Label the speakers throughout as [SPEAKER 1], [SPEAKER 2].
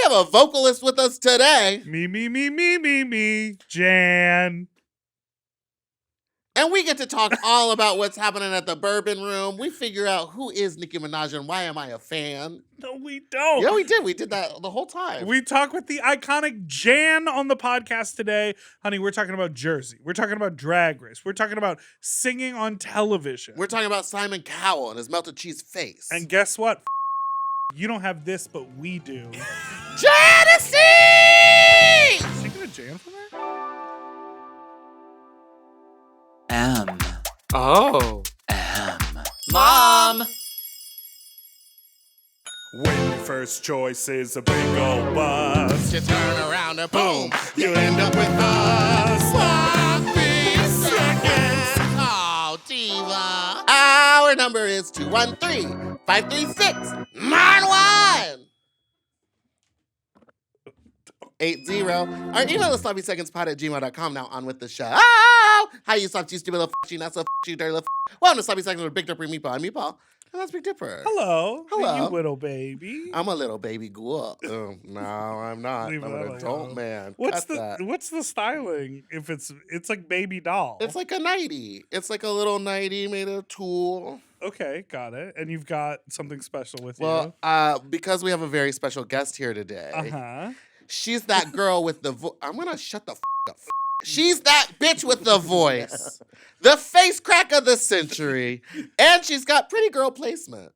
[SPEAKER 1] have a vocalist with us today.
[SPEAKER 2] Me, Jan.
[SPEAKER 1] And we get to talk all about what's happening at the Bourbon Room. We figure out who is Nicki Minaj and why am I a fan.
[SPEAKER 2] No, we don't.
[SPEAKER 1] Yeah, we did. We did that the whole time.
[SPEAKER 2] We talk with the iconic Jan on the podcast today. Honey, we're talking about Jersey. We're talking about Drag Race. We're talking about singing on television.
[SPEAKER 1] We're talking about Simon Cowell and his melted cheese face.
[SPEAKER 2] And guess what? You don't have this, but we do.
[SPEAKER 1] Jantasy!
[SPEAKER 2] Is she gonna Jan for that?
[SPEAKER 3] Oh.
[SPEAKER 1] Mom!
[SPEAKER 2] When your first choice is a big old bus,
[SPEAKER 1] You turn around and boom, you end up with us. Sloppy seconds. Oh, diva. Our number is 213-536-9180. Our email is sloppysecondspod@gmail.com. Now on with the show. How you soft, you stupid little you not so you dirty little Welcome to Sloppy Seconds with Big Dipper and Meatball. I'm Meatball. And that's Big Dipper.
[SPEAKER 2] hello.
[SPEAKER 1] Hello.
[SPEAKER 2] Hey, you little baby.
[SPEAKER 1] I'm a little baby ghoul. No, I'm not.
[SPEAKER 2] Leave
[SPEAKER 1] I'm
[SPEAKER 2] that
[SPEAKER 1] an adult
[SPEAKER 2] alone.
[SPEAKER 1] man.
[SPEAKER 2] What's
[SPEAKER 1] Cut that.
[SPEAKER 2] what's the styling? If it's like baby doll.
[SPEAKER 1] It's like a nightie. It's like a little nightie made of tulle.
[SPEAKER 2] Okay, got it. And you've got something special with
[SPEAKER 1] Well, because we have a very special guest here today.
[SPEAKER 2] you. Uh-huh.
[SPEAKER 1] She's that girl with the voice. I'm gonna shut the up. She's that bitch with the voice, the face crack of the century, and she's got pretty girl placement.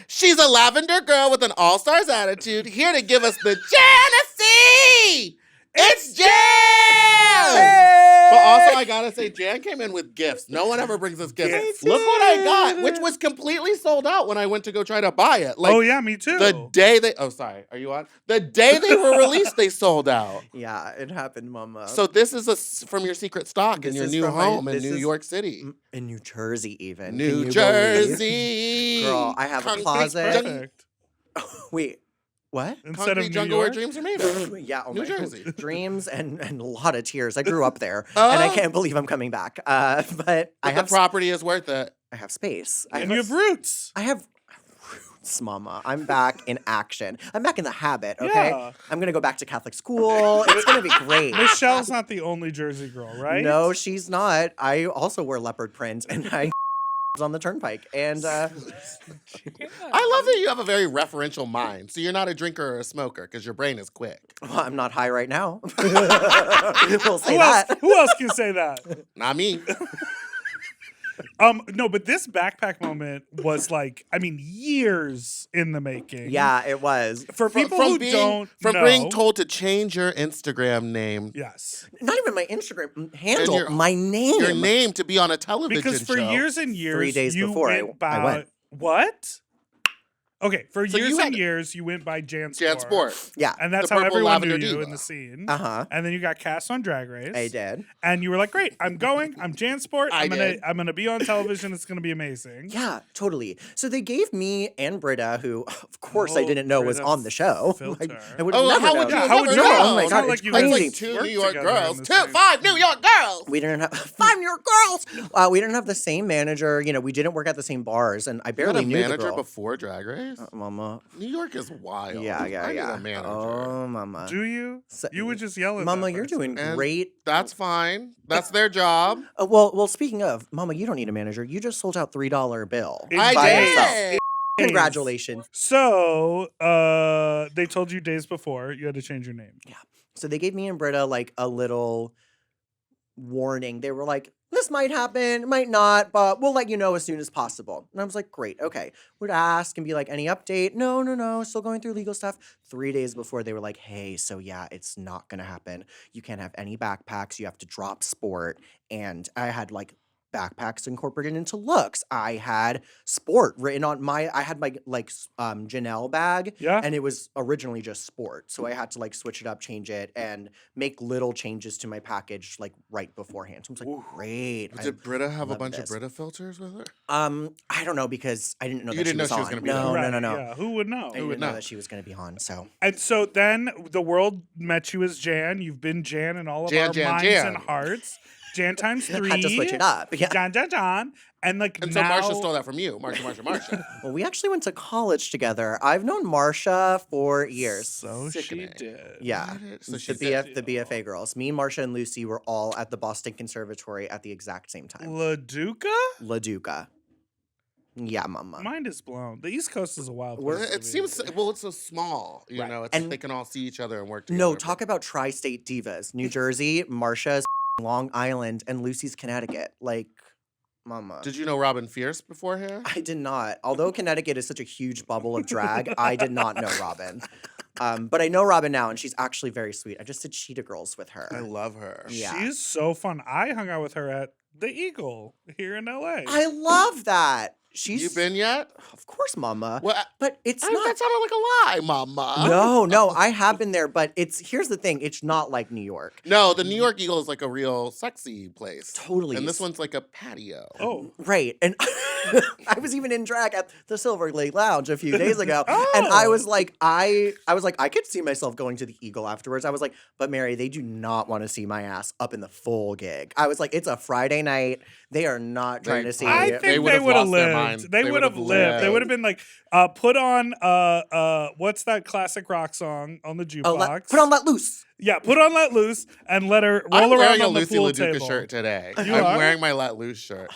[SPEAKER 1] She's a lavender girl with an all-stars attitude, here to give us the Jantasy! It's Jan! But also, I gotta say, Jan came in with gifts. No one ever brings us gifts. Look what I got, which was completely sold out when I went to go try to buy it.
[SPEAKER 2] Oh yeah, me too.
[SPEAKER 1] The day they, oh sorry, are you on? The day they were released, they sold out.
[SPEAKER 3] Yeah, it happened, Mama.
[SPEAKER 1] So this is from your secret stock in
[SPEAKER 3] This
[SPEAKER 1] your
[SPEAKER 3] is
[SPEAKER 1] new
[SPEAKER 3] from my-
[SPEAKER 1] home in
[SPEAKER 3] this
[SPEAKER 1] New
[SPEAKER 3] is-
[SPEAKER 1] York City.
[SPEAKER 3] in New Jersey, even. Can
[SPEAKER 1] New
[SPEAKER 3] you believe?
[SPEAKER 1] Jersey.
[SPEAKER 3] Girl, I have a
[SPEAKER 1] Concrete
[SPEAKER 3] closet.
[SPEAKER 2] Perfect.
[SPEAKER 3] Wait, what?
[SPEAKER 2] Instead
[SPEAKER 1] Concrete
[SPEAKER 2] of New
[SPEAKER 1] jungle where
[SPEAKER 2] York.
[SPEAKER 1] dreams are made of.
[SPEAKER 3] Yeah, oh
[SPEAKER 1] New
[SPEAKER 3] my
[SPEAKER 1] Jersey.
[SPEAKER 3] dreams and a lot of tears. I grew up there, and I can't believe I'm coming back. But I
[SPEAKER 1] The
[SPEAKER 3] have
[SPEAKER 1] property is worth it.
[SPEAKER 3] I have space.
[SPEAKER 2] And you have roots.
[SPEAKER 3] I have roots, Mama. I'm back in action. I'm back in the habit. Okay,
[SPEAKER 2] Yeah.
[SPEAKER 3] I'm gonna go back to Catholic school. It's gonna be great.
[SPEAKER 2] Michelle's not the only Jersey girl, right?
[SPEAKER 3] No, she's not. I also wear leopard print, and I was on the turnpike. And
[SPEAKER 1] I love that you have a very referential mind. So you're not a drinker or a smoker because your brain is quick.
[SPEAKER 3] well, I'm not high right now. We'll say
[SPEAKER 2] Who else,
[SPEAKER 3] that.
[SPEAKER 2] who else can say that?
[SPEAKER 1] Not me.
[SPEAKER 2] No, but this backpack moment was like, I mean, years in the making.
[SPEAKER 3] Yeah, it was.
[SPEAKER 2] For people who don't
[SPEAKER 1] From
[SPEAKER 2] know,
[SPEAKER 1] being told to change your Instagram name,
[SPEAKER 2] yes,
[SPEAKER 3] Not even my Instagram handle,
[SPEAKER 1] your-
[SPEAKER 3] my name.
[SPEAKER 1] your name to be on a television
[SPEAKER 2] because for
[SPEAKER 1] show.
[SPEAKER 2] years and years,
[SPEAKER 3] 3 days
[SPEAKER 2] you
[SPEAKER 3] before
[SPEAKER 2] went by
[SPEAKER 3] I went.
[SPEAKER 2] what? Okay, for
[SPEAKER 1] So
[SPEAKER 2] years
[SPEAKER 1] you
[SPEAKER 2] and
[SPEAKER 1] had-
[SPEAKER 2] years, you went by Jan
[SPEAKER 1] Jan Sport.
[SPEAKER 3] Yeah,
[SPEAKER 2] and that's
[SPEAKER 1] The
[SPEAKER 2] how
[SPEAKER 1] purple
[SPEAKER 2] everyone knew
[SPEAKER 1] lavender
[SPEAKER 2] you
[SPEAKER 1] diva.
[SPEAKER 2] in the scene.
[SPEAKER 3] uh-huh.
[SPEAKER 2] And then you got cast on Drag Race.
[SPEAKER 3] I did.
[SPEAKER 2] And you were like, "Great, I'm going. I'm Jan Sport.
[SPEAKER 1] I did.
[SPEAKER 2] I'm gonna be on television. It's gonna be amazing."
[SPEAKER 3] Yeah, totally. So they gave me and Britta, who of course I
[SPEAKER 2] Oh,
[SPEAKER 3] didn't know was
[SPEAKER 2] Britta
[SPEAKER 3] on the show.
[SPEAKER 2] Filter.
[SPEAKER 3] I would have
[SPEAKER 1] Oh,
[SPEAKER 3] never
[SPEAKER 1] how
[SPEAKER 3] known.
[SPEAKER 1] would you
[SPEAKER 2] Yeah,
[SPEAKER 1] have
[SPEAKER 2] how would
[SPEAKER 1] never
[SPEAKER 2] you
[SPEAKER 1] known?
[SPEAKER 2] know?
[SPEAKER 3] Oh my
[SPEAKER 2] It's
[SPEAKER 3] God,
[SPEAKER 2] not like
[SPEAKER 3] it's
[SPEAKER 2] you
[SPEAKER 1] That's
[SPEAKER 2] guys
[SPEAKER 3] crazy.
[SPEAKER 1] like two
[SPEAKER 2] worked
[SPEAKER 1] New York
[SPEAKER 2] together in
[SPEAKER 1] girls.
[SPEAKER 2] the
[SPEAKER 1] Two,
[SPEAKER 2] same-
[SPEAKER 1] 5 New York girls.
[SPEAKER 3] We didn't have 5 New York girls. We didn't have the same manager. You know, we didn't work at the same bars, and I
[SPEAKER 1] You had
[SPEAKER 3] barely
[SPEAKER 1] a
[SPEAKER 3] knew the
[SPEAKER 1] manager
[SPEAKER 3] girl.
[SPEAKER 1] before Drag Race?
[SPEAKER 3] Mama.
[SPEAKER 1] New York is wild.
[SPEAKER 3] Yeah,
[SPEAKER 1] I need a manager.
[SPEAKER 3] Oh, Mama.
[SPEAKER 2] Do you?
[SPEAKER 3] So-
[SPEAKER 2] You would just yell at
[SPEAKER 3] Mama,
[SPEAKER 2] that
[SPEAKER 3] you're
[SPEAKER 2] person.
[SPEAKER 3] doing
[SPEAKER 1] And
[SPEAKER 3] great.
[SPEAKER 1] That's fine. That's their job.
[SPEAKER 3] Well, speaking of, Mama, you don't need a manager. You just sold out $3 bill.
[SPEAKER 2] In
[SPEAKER 1] I
[SPEAKER 3] by
[SPEAKER 1] did.
[SPEAKER 3] yourself. Congratulations.
[SPEAKER 2] So, they told you days before you had to change your name.
[SPEAKER 3] So they gave me and Britta like a little warning. They were like, this might happen, might not, but we'll let you know as soon as possible. And I was like, great, okay. Would ask and be like, any update? No, still going through legal stuff. 3 days before they were like, hey, so yeah, it's not gonna happen. You can't have any backpacks. You have to drop sport. And I had like backpacks incorporated into looks. I had sport written on I had my Janelle bag.
[SPEAKER 2] Yeah.
[SPEAKER 3] And it was originally just sport. So I had to like switch it up, change it, and make little changes to my package like right beforehand. So I was like, great.
[SPEAKER 1] Did Britta have a
[SPEAKER 3] love
[SPEAKER 1] bunch
[SPEAKER 3] this.
[SPEAKER 1] of Britta filters with her?
[SPEAKER 3] I don't know because I didn't know
[SPEAKER 1] You
[SPEAKER 3] that
[SPEAKER 1] didn't know she was
[SPEAKER 3] on.
[SPEAKER 1] gonna be
[SPEAKER 3] no,
[SPEAKER 1] there.
[SPEAKER 3] no.
[SPEAKER 2] Yeah, who would know?
[SPEAKER 3] I
[SPEAKER 1] would
[SPEAKER 3] didn't know
[SPEAKER 1] know?
[SPEAKER 3] that she was going to be on. So
[SPEAKER 2] And so then the world met you as Jan. You've been Jan in all of
[SPEAKER 1] Jan,
[SPEAKER 2] our
[SPEAKER 1] Jan,
[SPEAKER 2] minds
[SPEAKER 1] Jan.
[SPEAKER 2] and hearts. Jan times 3.
[SPEAKER 3] Had to switch it up. Yeah.
[SPEAKER 2] Jan. And like
[SPEAKER 1] And
[SPEAKER 2] now,
[SPEAKER 1] so Marsha stole that from you. Marsha.
[SPEAKER 3] Well, we actually went to college together. I've known Marsha for years.
[SPEAKER 2] So she
[SPEAKER 1] Sickening.
[SPEAKER 2] did.
[SPEAKER 3] Yeah.
[SPEAKER 1] So
[SPEAKER 3] The
[SPEAKER 1] she's
[SPEAKER 3] BFA girls. Me, Marsha, and Lucy were all at the Boston Conservatory at the exact same time.
[SPEAKER 2] LaDuca?
[SPEAKER 3] LaDuca. Yeah, mama.
[SPEAKER 2] Mind is blown. The East Coast is a wild
[SPEAKER 3] We're-
[SPEAKER 2] place. to
[SPEAKER 1] It
[SPEAKER 2] be.
[SPEAKER 1] seems well. It's so small, you
[SPEAKER 3] Right.
[SPEAKER 1] know. It's
[SPEAKER 3] And-
[SPEAKER 1] they can all see each other and work together.
[SPEAKER 3] No, talk about tri-state divas. New Jersey, Marsha's Long Island, and Lucy's Connecticut. Like, mama.
[SPEAKER 1] Did you know Robin Fierce beforehand?
[SPEAKER 3] I did not. Although Connecticut is such a huge bubble of drag, I did not know Robin. But I know Robin now, and she's actually very sweet. I just did Cheetah Girls with her.
[SPEAKER 1] I love her.
[SPEAKER 3] Yeah.
[SPEAKER 2] She's so fun. I hung out with her at the Eagle here in LA.
[SPEAKER 3] I love that. She's
[SPEAKER 1] You been yet?
[SPEAKER 3] Of course, mama.
[SPEAKER 1] Well,
[SPEAKER 3] But it's
[SPEAKER 1] that
[SPEAKER 3] not.
[SPEAKER 1] sounded like a lie, Mama.
[SPEAKER 3] No, I have been there, but here's the thing. It's not like New York.
[SPEAKER 1] No, the New York Eagle is like a real sexy place.
[SPEAKER 3] Totally.
[SPEAKER 1] And this one's like a patio.
[SPEAKER 2] Oh.
[SPEAKER 3] Right. And I was even in drag at the Silver Lake Lounge a few days ago. And I
[SPEAKER 2] Oh.
[SPEAKER 3] was like, I could see myself going to the Eagle afterwards. I was like, but Mary, they do not want to see my ass up in the full gig. I was like, it's a Friday night. They are not trying to see
[SPEAKER 2] I
[SPEAKER 3] it.
[SPEAKER 2] think they
[SPEAKER 1] would've
[SPEAKER 2] would have
[SPEAKER 1] lost their
[SPEAKER 2] lived.
[SPEAKER 1] mind.
[SPEAKER 2] They
[SPEAKER 1] They
[SPEAKER 2] would have
[SPEAKER 1] would've
[SPEAKER 2] lived. They
[SPEAKER 1] lived.
[SPEAKER 2] would have been like, put on what's that classic rock song on the jukebox?
[SPEAKER 3] Put on Let Loose.
[SPEAKER 2] Yeah, put on Let Loose and let her
[SPEAKER 1] I'm
[SPEAKER 2] roll around
[SPEAKER 1] wearing a
[SPEAKER 2] on the
[SPEAKER 1] Lucy
[SPEAKER 2] pool
[SPEAKER 1] LaDuca
[SPEAKER 2] table.
[SPEAKER 1] shirt today.
[SPEAKER 2] You
[SPEAKER 1] I'm
[SPEAKER 2] are?
[SPEAKER 1] wearing my Let Loose shirt.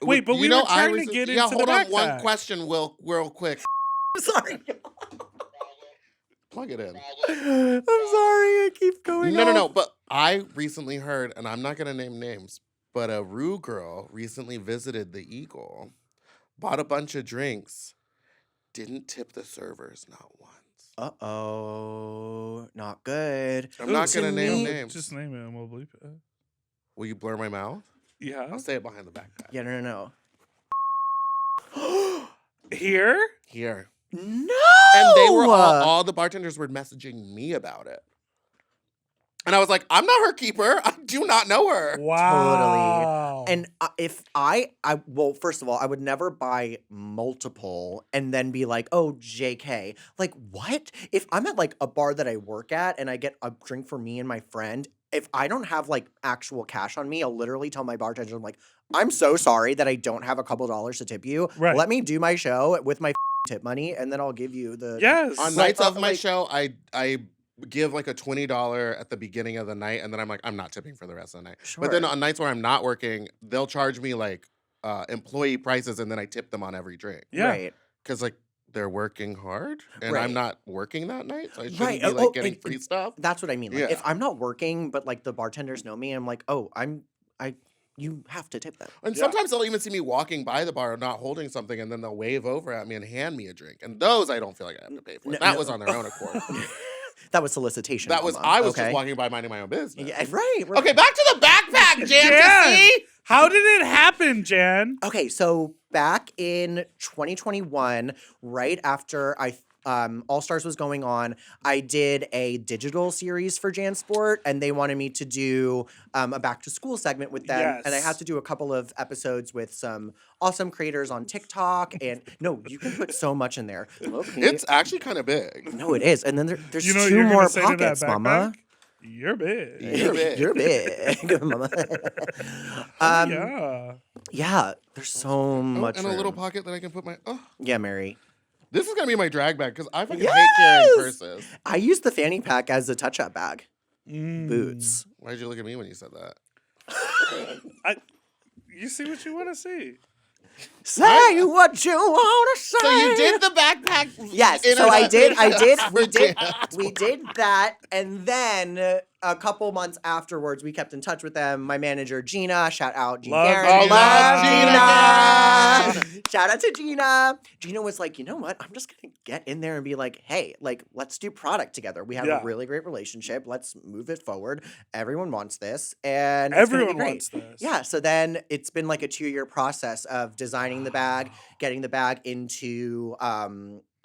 [SPEAKER 2] Wait, but
[SPEAKER 1] you
[SPEAKER 2] we
[SPEAKER 1] know,
[SPEAKER 2] were trying
[SPEAKER 1] I
[SPEAKER 2] to
[SPEAKER 1] was-
[SPEAKER 2] get
[SPEAKER 1] yeah,
[SPEAKER 2] into
[SPEAKER 1] hold
[SPEAKER 2] the
[SPEAKER 1] on. One
[SPEAKER 2] backpack.
[SPEAKER 1] question, real quick.
[SPEAKER 3] Sorry.
[SPEAKER 1] Plug it in.
[SPEAKER 3] I'm sorry. I keep going
[SPEAKER 1] No.
[SPEAKER 3] off.
[SPEAKER 1] But I recently heard, and I'm not gonna name names, but a Rue girl recently visited the Eagle, bought a bunch of drinks, didn't tip the servers not once.
[SPEAKER 3] Uh-oh. Not good.
[SPEAKER 1] I'm not
[SPEAKER 3] To
[SPEAKER 1] gonna name
[SPEAKER 3] me-
[SPEAKER 1] names.
[SPEAKER 2] Just name it and we'll bleep it.
[SPEAKER 1] Will you blur my mouth?
[SPEAKER 2] Yeah.
[SPEAKER 1] I'll say it behind the backpack.
[SPEAKER 3] Yeah, no.
[SPEAKER 2] Here?
[SPEAKER 1] Here.
[SPEAKER 3] No.
[SPEAKER 1] And they were all the bartenders were messaging me about it. And I was like, I'm not her keeper. I do not know her.
[SPEAKER 2] Wow.
[SPEAKER 3] And well, first of all, I would never buy multiple and then be like, oh, JK. Like, what? If I'm at like a bar that I work at and I get a drink for me and my friend, if I don't have like actual cash on me, I'll literally tell my bartender, I'm like, I'm so sorry that I don't have a couple dollars to tip you.
[SPEAKER 2] Right.
[SPEAKER 3] Let me do my show with my tip money and then I'll give you the.
[SPEAKER 2] Yes.
[SPEAKER 1] On
[SPEAKER 3] Right,
[SPEAKER 1] nights of my
[SPEAKER 3] like-
[SPEAKER 1] show, I give like a $20 at the beginning of the night, and then I'm like, I'm not tipping for the rest of the night. But then
[SPEAKER 3] Sure.
[SPEAKER 1] on nights where I'm not working, they'll charge me like employee prices, and then I tip them on every drink.
[SPEAKER 2] Yeah.
[SPEAKER 3] Right.
[SPEAKER 1] Because like they're working hard, and
[SPEAKER 3] Right.
[SPEAKER 1] I'm not working that night, so I shouldn't
[SPEAKER 3] Right.
[SPEAKER 1] be like getting free stuff.
[SPEAKER 3] That's what I mean. Like,
[SPEAKER 1] Yeah.
[SPEAKER 3] if I'm not working, but like the bartenders know me, I'm like, oh, you have to tip them.
[SPEAKER 1] And
[SPEAKER 2] Yeah.
[SPEAKER 1] sometimes they'll even see me walking by the bar not holding something, and then they'll wave over at me and hand me a drink. And those I don't feel like I have to pay for.
[SPEAKER 3] No,
[SPEAKER 1] that
[SPEAKER 3] no.
[SPEAKER 1] was on their own accord.
[SPEAKER 3] That was solicitation.
[SPEAKER 1] That was
[SPEAKER 3] mama,
[SPEAKER 1] I was
[SPEAKER 3] okay?
[SPEAKER 1] just walking by minding my own business.
[SPEAKER 3] Yeah, right.
[SPEAKER 1] Okay, back to the backpack,
[SPEAKER 2] Jan,
[SPEAKER 1] Jantasy.
[SPEAKER 2] how did it happen, Jan?
[SPEAKER 3] Okay, so back in 2021, right after All Stars was going on, I did a digital series for JanSport, and they wanted me to do a back to school segment with them, and I had
[SPEAKER 2] Yes.
[SPEAKER 3] to do a couple of episodes with some awesome creators on TikTok. And no, you can put so much in there. Look,
[SPEAKER 1] It's actually kind of big.
[SPEAKER 3] no, it is, and then there's
[SPEAKER 2] You know what
[SPEAKER 3] 2
[SPEAKER 2] you're
[SPEAKER 3] more
[SPEAKER 2] gonna say to that
[SPEAKER 3] pockets, Mama.
[SPEAKER 2] backpack? You're big.
[SPEAKER 1] You're big.
[SPEAKER 3] You're big, Mama.
[SPEAKER 2] Yeah.
[SPEAKER 3] Yeah, there's so
[SPEAKER 1] Oh,
[SPEAKER 3] much.
[SPEAKER 1] and a little
[SPEAKER 3] room.
[SPEAKER 1] pocket that I can put my. Oh,
[SPEAKER 3] Yeah, Mary.
[SPEAKER 1] this is gonna be my drag bag because I fucking hate carrying
[SPEAKER 3] Yes!
[SPEAKER 1] purses.
[SPEAKER 3] I use the fanny pack as a touch-up bag.
[SPEAKER 2] Mm.
[SPEAKER 3] Boots.
[SPEAKER 1] Why'd you look at me when you said that?
[SPEAKER 2] You see what you want to see.
[SPEAKER 3] Say what you want to say.
[SPEAKER 1] So you did the backpack.
[SPEAKER 3] Yes, so I did.
[SPEAKER 1] internet-
[SPEAKER 3] We did that, and then a couple months afterwards, we kept in touch with them. My manager Gina, shout out Gina.
[SPEAKER 2] Love
[SPEAKER 3] Garrett.
[SPEAKER 2] Gina.
[SPEAKER 3] Love
[SPEAKER 1] Gina.
[SPEAKER 3] Gina. Shout out to Gina. Gina was like, you know what? I'm just gonna get in there and be like, hey, like let's do product together. We have
[SPEAKER 2] Yeah.
[SPEAKER 3] a really great relationship. Let's move it forward. Everyone wants this, and it's gonna be
[SPEAKER 2] Everyone
[SPEAKER 3] great.
[SPEAKER 2] wants this.
[SPEAKER 3] Yeah, so then it's been like a 2-year process of designing the bag, getting the bag into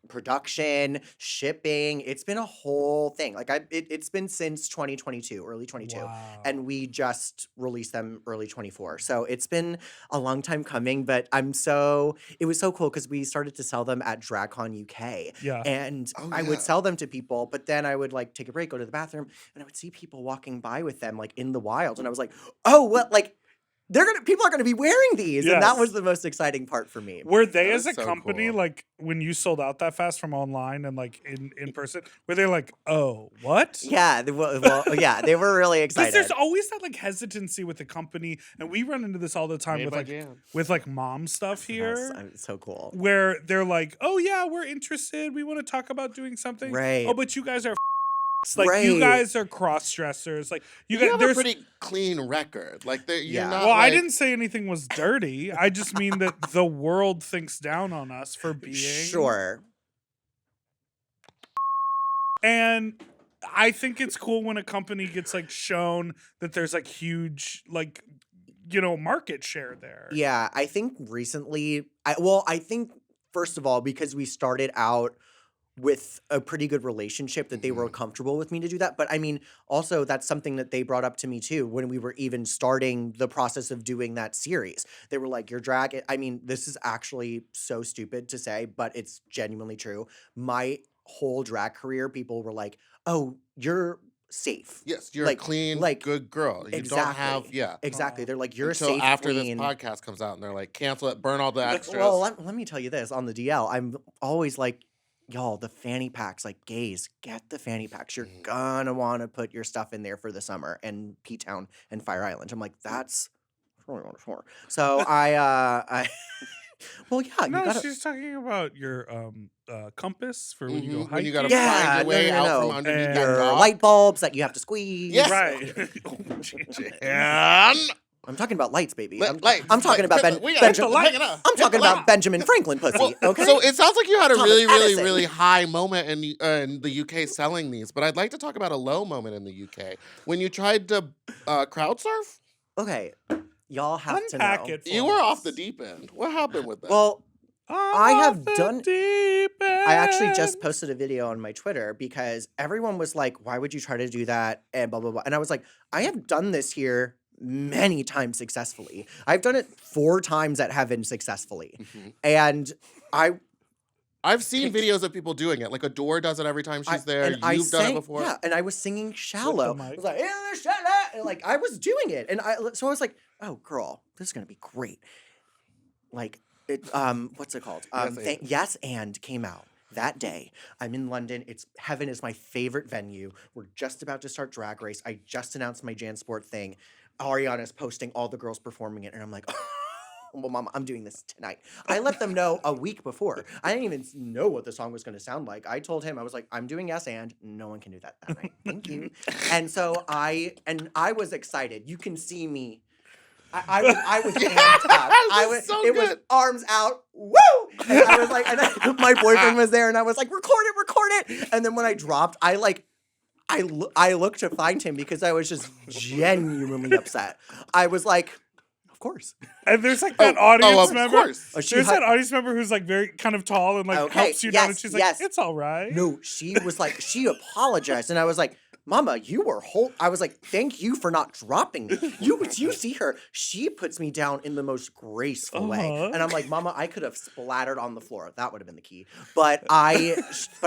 [SPEAKER 3] production, shipping. It's been a whole thing. Like it's been since 2022, early 22.
[SPEAKER 2] Wow.
[SPEAKER 3] And we just released them early 24. So it's been a long time coming, but it was so cool because we started to sell them at DragCon UK.
[SPEAKER 2] Yeah.
[SPEAKER 3] And
[SPEAKER 1] Oh,
[SPEAKER 3] I
[SPEAKER 1] yeah.
[SPEAKER 3] would sell them to people, but then I would like take a break, go to the bathroom, and I would see people walking by with them like in the wild. And I was like, oh, what? Like, people are gonna be wearing these. And that
[SPEAKER 2] Yes.
[SPEAKER 3] was the most exciting part for me.
[SPEAKER 2] Were they
[SPEAKER 1] That
[SPEAKER 2] as
[SPEAKER 1] is
[SPEAKER 2] a
[SPEAKER 1] so
[SPEAKER 2] company,
[SPEAKER 1] cool.
[SPEAKER 2] like when you sold out that fast from online and like in person, were they like, oh, what?
[SPEAKER 3] Yeah, yeah, they were really
[SPEAKER 2] Because
[SPEAKER 3] excited.
[SPEAKER 2] there's always that like hesitancy with the company, and we run into this all the time
[SPEAKER 1] Made
[SPEAKER 2] with
[SPEAKER 1] by
[SPEAKER 2] like
[SPEAKER 1] Jan.
[SPEAKER 2] mom stuff here.
[SPEAKER 3] It's so cool.
[SPEAKER 2] Where they're like, oh yeah, we're interested. We want to talk about doing something.
[SPEAKER 3] Right.
[SPEAKER 2] Oh, but you guys are like you
[SPEAKER 3] Right.
[SPEAKER 2] guys are cross dressers. Like you
[SPEAKER 1] You
[SPEAKER 2] guys,
[SPEAKER 1] have a
[SPEAKER 2] there's.
[SPEAKER 1] pretty clean record. Like you're
[SPEAKER 3] Yeah.
[SPEAKER 1] not.
[SPEAKER 2] Well, I
[SPEAKER 1] like-
[SPEAKER 2] didn't say anything was dirty. I just mean that the world thinks down on us for being
[SPEAKER 3] Sure.
[SPEAKER 2] And I think it's cool when a company gets like shown that there's like huge like market share there.
[SPEAKER 3] Yeah, I think recently, I think first of all, because we started out with a pretty good relationship that they were comfortable with me to do that. But I mean, also that's something that they brought up to me too when we were even starting the process of doing that series. They were like, your drag, I mean, this is actually so stupid to say, but it's genuinely true. My whole drag career, people were like, oh, you're safe.
[SPEAKER 1] Yes, you're
[SPEAKER 3] like-
[SPEAKER 1] a clean,
[SPEAKER 3] like,
[SPEAKER 1] good girl. You don't have,
[SPEAKER 3] Exactly. They're like, you're
[SPEAKER 1] until
[SPEAKER 3] a safe
[SPEAKER 1] after
[SPEAKER 3] queen.
[SPEAKER 1] this podcast comes out, and they're like, cancel it, burn all the extras.
[SPEAKER 3] Well, let me tell you this on the DL. I'm always like, y'all, the fanny packs, like gays, get the fanny packs. You're gonna want to put your stuff in there for the summer and P-Town and Fire Island. I'm like, that's sure. So I well, yeah,
[SPEAKER 2] No,
[SPEAKER 3] you gotta.
[SPEAKER 2] she's talking about your compass for when you go
[SPEAKER 1] Mhm,
[SPEAKER 2] hiking.
[SPEAKER 1] when you gotta
[SPEAKER 3] Yeah,
[SPEAKER 1] find your way out
[SPEAKER 3] no.
[SPEAKER 1] from underneath
[SPEAKER 2] And
[SPEAKER 1] that
[SPEAKER 3] Your
[SPEAKER 1] dog.
[SPEAKER 3] light bulbs that you have to squeeze.
[SPEAKER 1] Yes.
[SPEAKER 2] Right.
[SPEAKER 1] And
[SPEAKER 3] I'm talking about lights, baby. I'm
[SPEAKER 1] lights,
[SPEAKER 3] talking about
[SPEAKER 1] we gotta
[SPEAKER 3] Benjamin.
[SPEAKER 1] hang it up.
[SPEAKER 3] I'm talking about Benjamin Franklin pussy.
[SPEAKER 1] Well,
[SPEAKER 3] Okay.
[SPEAKER 1] So it sounds like you had a
[SPEAKER 3] Thomas
[SPEAKER 1] really, really,
[SPEAKER 3] Edison.
[SPEAKER 1] really high moment in the UK selling these, but I'd like to talk about a low moment in the UK when you tried to crowd surf.
[SPEAKER 3] Okay, y'all have
[SPEAKER 2] Unpack
[SPEAKER 3] to know.
[SPEAKER 2] it.
[SPEAKER 1] You were off the deep end. What happened with that?
[SPEAKER 3] Well, I have done-
[SPEAKER 2] Deep
[SPEAKER 3] I actually just
[SPEAKER 2] end.
[SPEAKER 3] posted a video on my Twitter because everyone was like, why would you try to do that? And blah, blah, blah. And I was like, I have done this here many times successfully. I've done it 4 times at Heaven successfully.
[SPEAKER 1] Mhm.
[SPEAKER 3] And
[SPEAKER 1] I've seen videos of people doing it. Like Adore does it every time she's there. You've done it before.
[SPEAKER 3] Yeah, and I was singing Shallow. I
[SPEAKER 2] mic.
[SPEAKER 3] was like, in the shallow. And like, I was doing it. And so I was like, oh, girl, this is going to be great. Like, what's it called? Yes and came out that day. I'm in London. Heaven is my favorite venue. We're just about to start Drag Race. I just announced my JanSport thing. Ariana's posting all the girls performing it, and I'm like, well, Mama, I'm doing this tonight. I let them know a week before. I didn't even know what the song was going to sound like. I told him, I was like, I'm doing yes and no one can do that night. Thank you. And so I was excited. You can see me. I was amped up. It was arms out, woo! And I was like, my boyfriend was there, and I was like, record it. And then when I dropped, I looked to find him because I was just genuinely upset. I was like, of course.
[SPEAKER 2] And there's like that audience
[SPEAKER 1] of
[SPEAKER 2] member.
[SPEAKER 1] course.
[SPEAKER 2] There's that audience member who's like very kind of tall and like
[SPEAKER 3] Okay,
[SPEAKER 2] helps you down, and
[SPEAKER 3] yes,
[SPEAKER 2] she's like,
[SPEAKER 3] yes.
[SPEAKER 2] "It's all right."
[SPEAKER 3] No, she was like, she apologized, and I was like, Mama, you were I was like, thank you for not dropping me. You see her, she puts me down in the most graceful way.
[SPEAKER 2] Uh-huh.
[SPEAKER 3] And I'm like, Mama, I could have splattered on the floor. That would have been the key. But I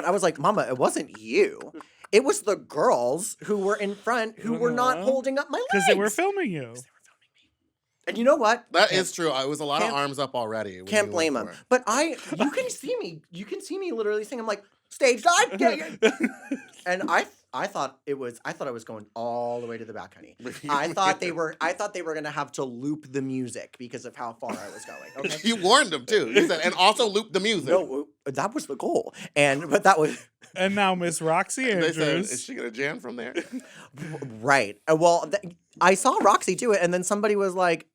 [SPEAKER 3] was like, Mama, it wasn't you. It was the girls who were in front who were not
[SPEAKER 2] Uh-huh.
[SPEAKER 3] holding up my legs.
[SPEAKER 2] Because they were filming you.
[SPEAKER 3] And you know what?
[SPEAKER 1] That is true. I was a lot of
[SPEAKER 3] Can't-
[SPEAKER 1] arms up already. when
[SPEAKER 3] Can't
[SPEAKER 1] you
[SPEAKER 3] blame
[SPEAKER 1] went
[SPEAKER 3] them.
[SPEAKER 1] for
[SPEAKER 3] But you can see me. You can see me literally sing. I'm like, stage dive. And I thought I was going all the way to the back, honey.
[SPEAKER 1] it.
[SPEAKER 3] I thought they were gonna have to loop the music because of how far I was going. Okay.
[SPEAKER 1] You warned them too. You said, and also loop the music.
[SPEAKER 3] No, that was the goal. But that was
[SPEAKER 2] And now Miss Roxy
[SPEAKER 1] And they said,
[SPEAKER 2] Andrews.
[SPEAKER 1] is she gonna jam from there?
[SPEAKER 3] right. Well, I saw Roxy do it, and then somebody was like,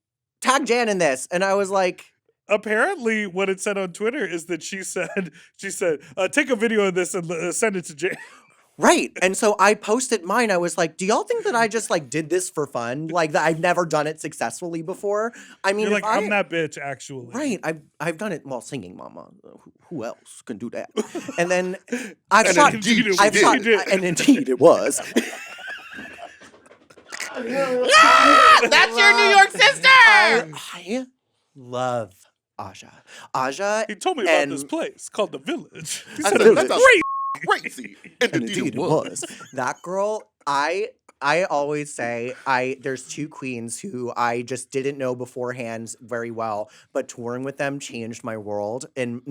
[SPEAKER 3] "Tag Jan in this," and I was like,
[SPEAKER 2] Apparently, what it said on Twitter is that she said, take a video of this and send it to Jay.
[SPEAKER 3] Right. And so I posted mine. I was like, do y'all think that I just like did this for fun? Like that I've never done it successfully before? I mean,
[SPEAKER 2] You're
[SPEAKER 3] if
[SPEAKER 2] like, I'm that bitch, actually.
[SPEAKER 3] Right. I've done it while singing, Mama. Who else can do that? And then I've
[SPEAKER 1] And
[SPEAKER 3] shot.
[SPEAKER 1] indeed
[SPEAKER 3] I've
[SPEAKER 1] she
[SPEAKER 3] shot.
[SPEAKER 2] did.
[SPEAKER 3] And indeed it was.
[SPEAKER 1] That's your New York sister.
[SPEAKER 3] I love Aja. Aja.
[SPEAKER 2] He told me about
[SPEAKER 3] and-
[SPEAKER 2] this place called The Village. He
[SPEAKER 1] I
[SPEAKER 2] said
[SPEAKER 1] said,
[SPEAKER 2] it was
[SPEAKER 1] that's a-
[SPEAKER 2] great.
[SPEAKER 1] Crazy.
[SPEAKER 3] And indeed it was. That girl, I always say there's two queens who I just didn't know beforehand very well, but touring with them changed my world. And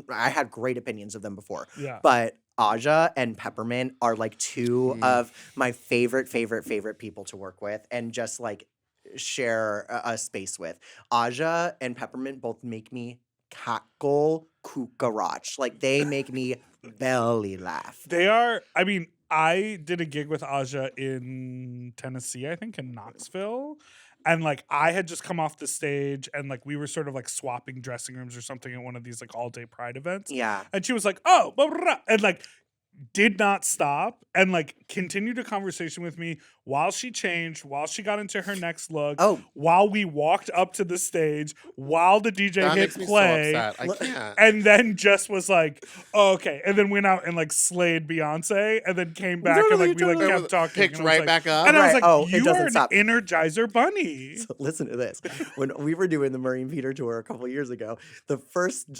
[SPEAKER 3] I had great opinions of them before.
[SPEAKER 2] Yeah.
[SPEAKER 3] But Aja and Peppermint are like two of my favorite people to work with and just like share a space with. Aja and Peppermint both make me cackle kukarach. Like they make me belly laugh.
[SPEAKER 2] They are, I mean, I did a gig with Aja in Tennessee, I think, in Knoxville. And like I had just come off the stage and like we were sort of like swapping dressing rooms or something at one of these like all-day Pride events.
[SPEAKER 3] Yeah.
[SPEAKER 2] And she was like, oh, blah, blah, blah, and like did not stop and like continued a conversation with me while she changed, while she got into her next look, while we walked up to the stage, while the DJ
[SPEAKER 1] That
[SPEAKER 2] hit
[SPEAKER 1] makes me
[SPEAKER 2] play.
[SPEAKER 1] so upset. I can't.
[SPEAKER 2] And then just was like, oh, okay. And then went out and like slayed Beyonce and then came back and like we like kept talking.
[SPEAKER 1] Picked
[SPEAKER 2] and I was
[SPEAKER 1] right
[SPEAKER 2] like-
[SPEAKER 1] back up.
[SPEAKER 2] And I was
[SPEAKER 3] Right.
[SPEAKER 2] like,
[SPEAKER 3] Oh, it
[SPEAKER 2] you
[SPEAKER 3] doesn't
[SPEAKER 2] are an
[SPEAKER 3] stop.
[SPEAKER 2] Energizer bunny.
[SPEAKER 3] So listen to this. When we were doing the Marine Peter tour a couple years ago, the first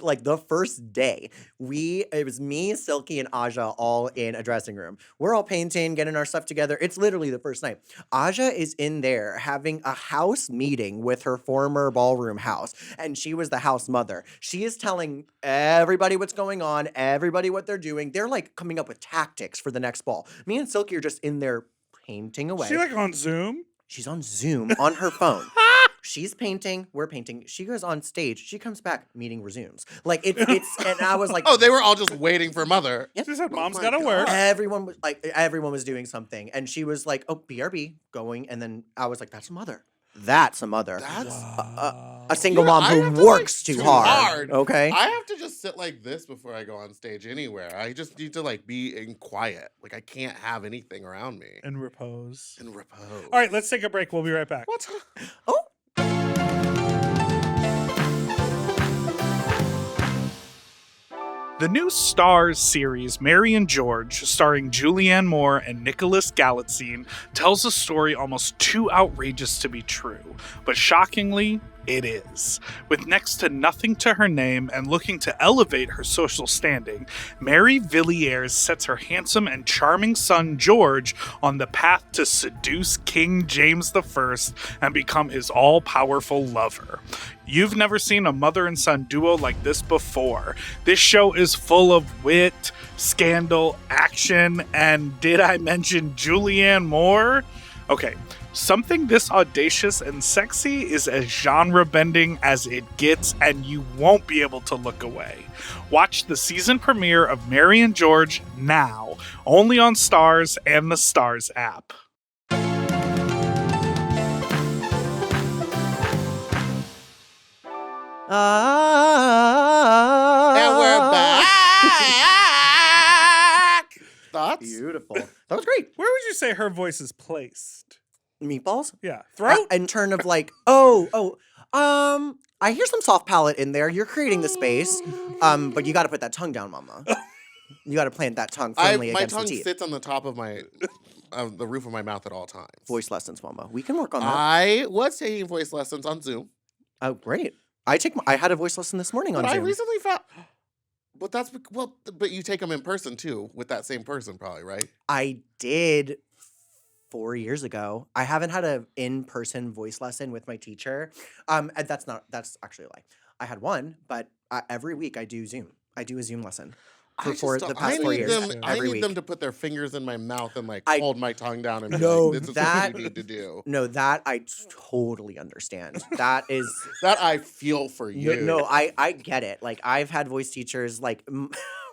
[SPEAKER 3] day, it was me, Silky, and Aja all in a dressing room. We're all painting, getting our stuff together. It's literally the first night. Aja is in there having a house meeting with her former ballroom house, and she was the house mother. She is telling everybody what's going on, everybody what they're doing. They're like coming up with tactics for the next ball. Me and Silky are just in there painting away.
[SPEAKER 2] She like on Zoom?
[SPEAKER 3] She's on Zoom on her phone. She's painting, we're painting. She goes on stage. She comes back, meeting resumes. Like it's and I was like,
[SPEAKER 1] Oh, they were all just waiting for Mother.
[SPEAKER 2] She said, Mom's
[SPEAKER 1] my
[SPEAKER 2] gotta work.
[SPEAKER 1] God.
[SPEAKER 3] everyone was doing something. And she was like, oh, BRB going. And then I was like, that's a mother. That's a mother.
[SPEAKER 1] That's
[SPEAKER 3] A single mom
[SPEAKER 1] I have
[SPEAKER 3] who
[SPEAKER 1] to, like,
[SPEAKER 3] works too
[SPEAKER 1] too
[SPEAKER 3] hard.
[SPEAKER 1] hard.
[SPEAKER 3] Okay.
[SPEAKER 1] I have to just sit like this before I go on stage anywhere. I just need to like be in quiet. Like I can't have anything around me.
[SPEAKER 2] And repose.
[SPEAKER 1] And repose.
[SPEAKER 2] All right, let's take a break. We'll be right back.
[SPEAKER 1] What?
[SPEAKER 3] Oh.
[SPEAKER 2] The new Stars series, Mary and George, starring Julianne Moore and Nicholas Galitzine, tells a story almost too outrageous to be true, but shockingly, it is. With next to nothing to her name and looking to elevate her social standing, Mary Villiers sets her handsome and charming son George on the path to seduce King James I and become his all-powerful lover. You've never seen a mother and son duo like this before. This show is full of wit, scandal, action, and did I mention Julianne Moore? Okay, something this audacious and sexy is as genre-bending as it gets, and you won't be able to look away. Watch the season premiere of Mary and George now, only on Stars and the Stars app.
[SPEAKER 1] And we're back. Thoughts?
[SPEAKER 3] Beautiful. That was great.
[SPEAKER 2] Where would you say her voice is placed?
[SPEAKER 3] Meatballs?
[SPEAKER 2] Yeah, throat?
[SPEAKER 3] In turn of like, I hear some soft palate in there. You're creating the space. But you got to put that tongue down, Mama. You got to plant that tongue firmly
[SPEAKER 1] My
[SPEAKER 3] against
[SPEAKER 1] tongue
[SPEAKER 3] the teeth.
[SPEAKER 1] sits on the top of my the roof of my mouth at all times.
[SPEAKER 3] Voice lessons, Mama. We can work on that.
[SPEAKER 1] I was taking voice lessons on Zoom.
[SPEAKER 3] Oh, great. I had a voice lesson this morning on
[SPEAKER 1] But I
[SPEAKER 3] Zoom.
[SPEAKER 1] recently found. But but you take them in person too with that same person, probably, right?
[SPEAKER 3] I did 4 years ago. I haven't had an in-person voice lesson with my teacher. And that's actually a lie. I had one, but every week I do Zoom. I do a Zoom lesson for the past 4 years.
[SPEAKER 1] I
[SPEAKER 3] every
[SPEAKER 1] need
[SPEAKER 3] week.
[SPEAKER 1] them to put their fingers in my mouth and like
[SPEAKER 3] I-
[SPEAKER 1] hold my tongue down and be
[SPEAKER 3] No,
[SPEAKER 1] like, this is what you need to do.
[SPEAKER 3] No, that I totally understand. That is
[SPEAKER 1] That I feel for you.
[SPEAKER 3] no, I get it. Like I've had voice teachers like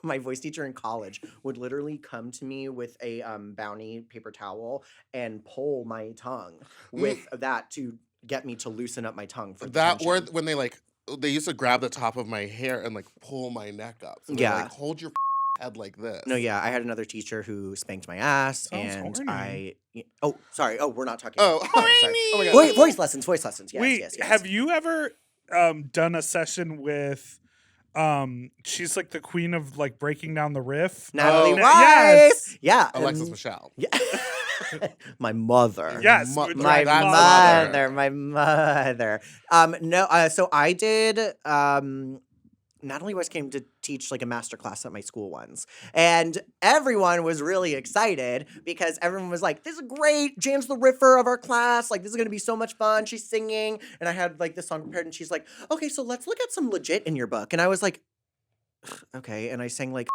[SPEAKER 3] my voice teacher in college would literally come to me with a Bounty paper towel and pull my tongue with that to get me to loosen up my tongue for the
[SPEAKER 1] That
[SPEAKER 3] tension.
[SPEAKER 1] word when they used to grab the top of my hair and like pull my neck up. So they're
[SPEAKER 3] Yeah.
[SPEAKER 1] like, hold your head like this.
[SPEAKER 3] No, yeah, I had another teacher who spanked my ass,
[SPEAKER 2] Sounds
[SPEAKER 3] and
[SPEAKER 2] horny.
[SPEAKER 3] Oh, sorry. Oh, we're not talking.
[SPEAKER 1] Oh,
[SPEAKER 3] sorry.
[SPEAKER 1] oh my God.
[SPEAKER 3] Voice lessons. Yes,
[SPEAKER 2] Wait,
[SPEAKER 3] yes.
[SPEAKER 2] have you ever done a session with she's like the queen of like breaking down the riff?
[SPEAKER 3] Natalie
[SPEAKER 1] Oh.
[SPEAKER 3] Rice? Yeah.
[SPEAKER 1] Alexis Michelle.
[SPEAKER 3] Yeah. My mother.
[SPEAKER 2] Yes,
[SPEAKER 1] Mu-
[SPEAKER 2] with
[SPEAKER 3] My
[SPEAKER 1] That's
[SPEAKER 3] mother. My mother. No, so I did Natalie West came to teach like a master class at my school once. And everyone was really excited because everyone was like, this is great. Jan's the riffer of our class. Like, this is going to be so much fun. She's singing. And I had like this song prepared and she's like, okay, so let's look at some legit in your book. And I was like, okay. And I sang like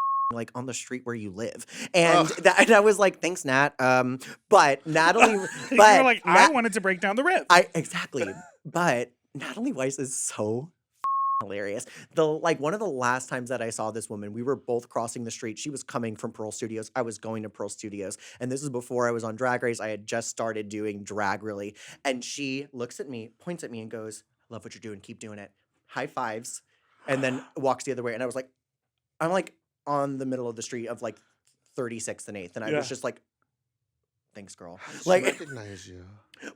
[SPEAKER 3] on the street where you live. And, and I was like, thanks, Nat. But Natalie,
[SPEAKER 2] You were like, I wanted to break down the riff.
[SPEAKER 3] Exactly. But Natalie Weiss is so hilarious. One of the last times that I saw this woman, we were both crossing the street. She was coming from Pearl Studios. I was going to Pearl Studios. And this is before I was on Drag Race. I had just started doing drag, really. And she looks at me, points at me, and goes, I love what you're doing. Keep doing it. High fives. And then walks the other way. And I was like, I'm like on the middle of the street of like 36th and 8th. And I was just like, thanks, girl.
[SPEAKER 1] How did
[SPEAKER 3] Like,
[SPEAKER 1] she recognize you?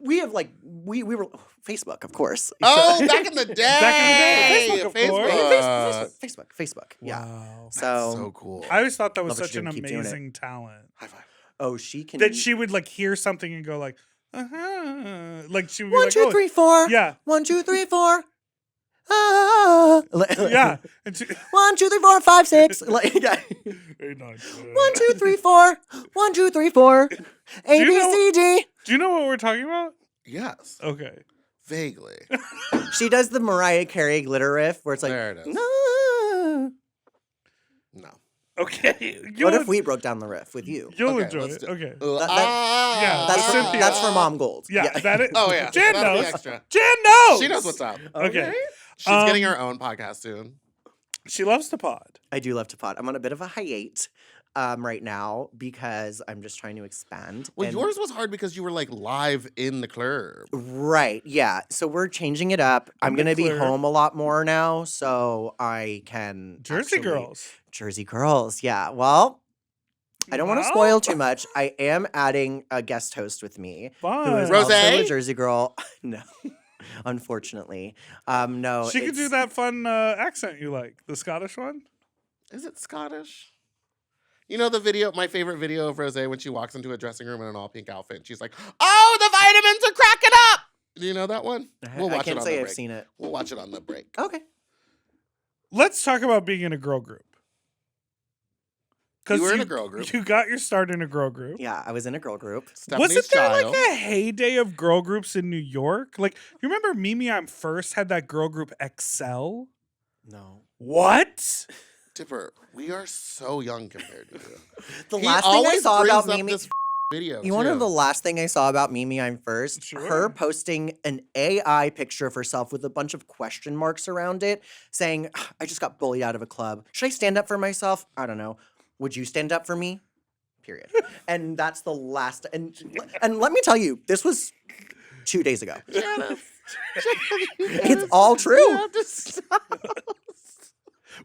[SPEAKER 3] we have like, we were, Facebook, of course.
[SPEAKER 1] Oh, back in the day.
[SPEAKER 2] Back in the day. Facebook, of course.
[SPEAKER 3] Facebook. Yeah.
[SPEAKER 2] Wow.
[SPEAKER 1] So cool.
[SPEAKER 2] I always thought that was
[SPEAKER 3] Love what
[SPEAKER 2] such
[SPEAKER 3] you're
[SPEAKER 2] an
[SPEAKER 3] doing. Keep doing it.
[SPEAKER 2] amazing talent.
[SPEAKER 1] High five.
[SPEAKER 3] Oh, she can.
[SPEAKER 2] That she would like hear something and go like, like she would be
[SPEAKER 3] One,
[SPEAKER 2] like,
[SPEAKER 3] two,
[SPEAKER 2] oh,
[SPEAKER 3] 3, 4.
[SPEAKER 2] yeah,
[SPEAKER 3] 1, 2, 3, 4. Ah.
[SPEAKER 2] yeah. And she,
[SPEAKER 3] 1, 2, 3, 4, 5, 6. Like, yeah.
[SPEAKER 2] 1,
[SPEAKER 3] 1, 2, 3, 4. 1, 2, 3, 4. A,
[SPEAKER 2] you
[SPEAKER 3] B,
[SPEAKER 2] know-
[SPEAKER 3] C, D.
[SPEAKER 2] Do you know what we're talking about?
[SPEAKER 1] Yes.
[SPEAKER 2] Okay.
[SPEAKER 1] Vaguely.
[SPEAKER 3] She does the Mariah Carey glitter riff where it's like,
[SPEAKER 1] There it is.
[SPEAKER 3] no.
[SPEAKER 1] No.
[SPEAKER 2] Okay.
[SPEAKER 3] What if we broke down the riff with you?
[SPEAKER 2] You'll
[SPEAKER 1] Okay,
[SPEAKER 2] enjoy
[SPEAKER 1] let's
[SPEAKER 2] it.
[SPEAKER 1] do-
[SPEAKER 2] Okay. Yeah,
[SPEAKER 3] That's
[SPEAKER 2] the
[SPEAKER 3] for,
[SPEAKER 2] Cynthia.
[SPEAKER 3] that's for Mom Gold.
[SPEAKER 2] Yeah, that is.
[SPEAKER 1] Oh, yeah.
[SPEAKER 2] Jan
[SPEAKER 1] That'll be
[SPEAKER 2] knows.
[SPEAKER 1] extra.
[SPEAKER 2] Jan knows.
[SPEAKER 1] She knows what's up.
[SPEAKER 2] Okay.
[SPEAKER 1] She's getting her own podcast soon.
[SPEAKER 2] She loves to pod.
[SPEAKER 3] I do love to pod. I'm on a bit of a hiatus right now because I'm just trying to expand.
[SPEAKER 1] Well,
[SPEAKER 3] and-
[SPEAKER 1] yours was hard because you were like live in the club.
[SPEAKER 3] Right. Yeah. So we're changing it up. I'm
[SPEAKER 2] In the
[SPEAKER 3] going to be
[SPEAKER 2] club.
[SPEAKER 3] home a lot more now, so I can
[SPEAKER 2] Jersey
[SPEAKER 3] actually-
[SPEAKER 2] girls.
[SPEAKER 3] Jersey girls. Yeah. Well, I don't want to
[SPEAKER 2] Well,
[SPEAKER 3] spoil too much. I am adding a guest host with me who is
[SPEAKER 2] Fun.
[SPEAKER 1] Rose?
[SPEAKER 3] also a Jersey girl. No. Unfortunately. No.
[SPEAKER 2] She could do
[SPEAKER 3] it's-
[SPEAKER 2] that fun accent you like, the Scottish one.
[SPEAKER 1] Is it Scottish? You know the video, my favorite video of Rose when she walks into a dressing room in an all pink outfit. And she's like, "Oh, the vitamins are cracking up." Do you know that one? We'll
[SPEAKER 3] I
[SPEAKER 1] watch
[SPEAKER 3] can't
[SPEAKER 1] it on
[SPEAKER 3] say
[SPEAKER 1] the
[SPEAKER 3] I've
[SPEAKER 1] break.
[SPEAKER 3] seen it.
[SPEAKER 1] We'll watch it on the break.
[SPEAKER 3] Okay.
[SPEAKER 2] Let's talk about being in a girl group.
[SPEAKER 1] You were in a girl group.
[SPEAKER 2] You got your start in a girl group.
[SPEAKER 3] Yeah, I was in a girl group.
[SPEAKER 1] Stephanie's
[SPEAKER 2] Wasn't there
[SPEAKER 1] child.
[SPEAKER 2] like a heyday of girl groups in New York? Like, you remember Mimi I'm First had that girl group XL?
[SPEAKER 3] No.
[SPEAKER 2] What?
[SPEAKER 1] Dipper, we are so young compared to you.
[SPEAKER 3] The
[SPEAKER 1] He
[SPEAKER 3] last thing I
[SPEAKER 1] always
[SPEAKER 3] saw
[SPEAKER 1] brings
[SPEAKER 3] about
[SPEAKER 1] up
[SPEAKER 3] Mimi.
[SPEAKER 1] this video.
[SPEAKER 3] You want to know
[SPEAKER 1] too.
[SPEAKER 3] the last thing I saw about Mimi I'm First?
[SPEAKER 2] Sure.
[SPEAKER 3] Her posting an AI picture of herself with a bunch of question marks around it, saying, I just got bullied out of a club. Should I stand up for myself? I don't know. Would you stand up for me? Period. And that's the last. And let me tell you, this was 2 days ago. It's all true.
[SPEAKER 1] You have to stop.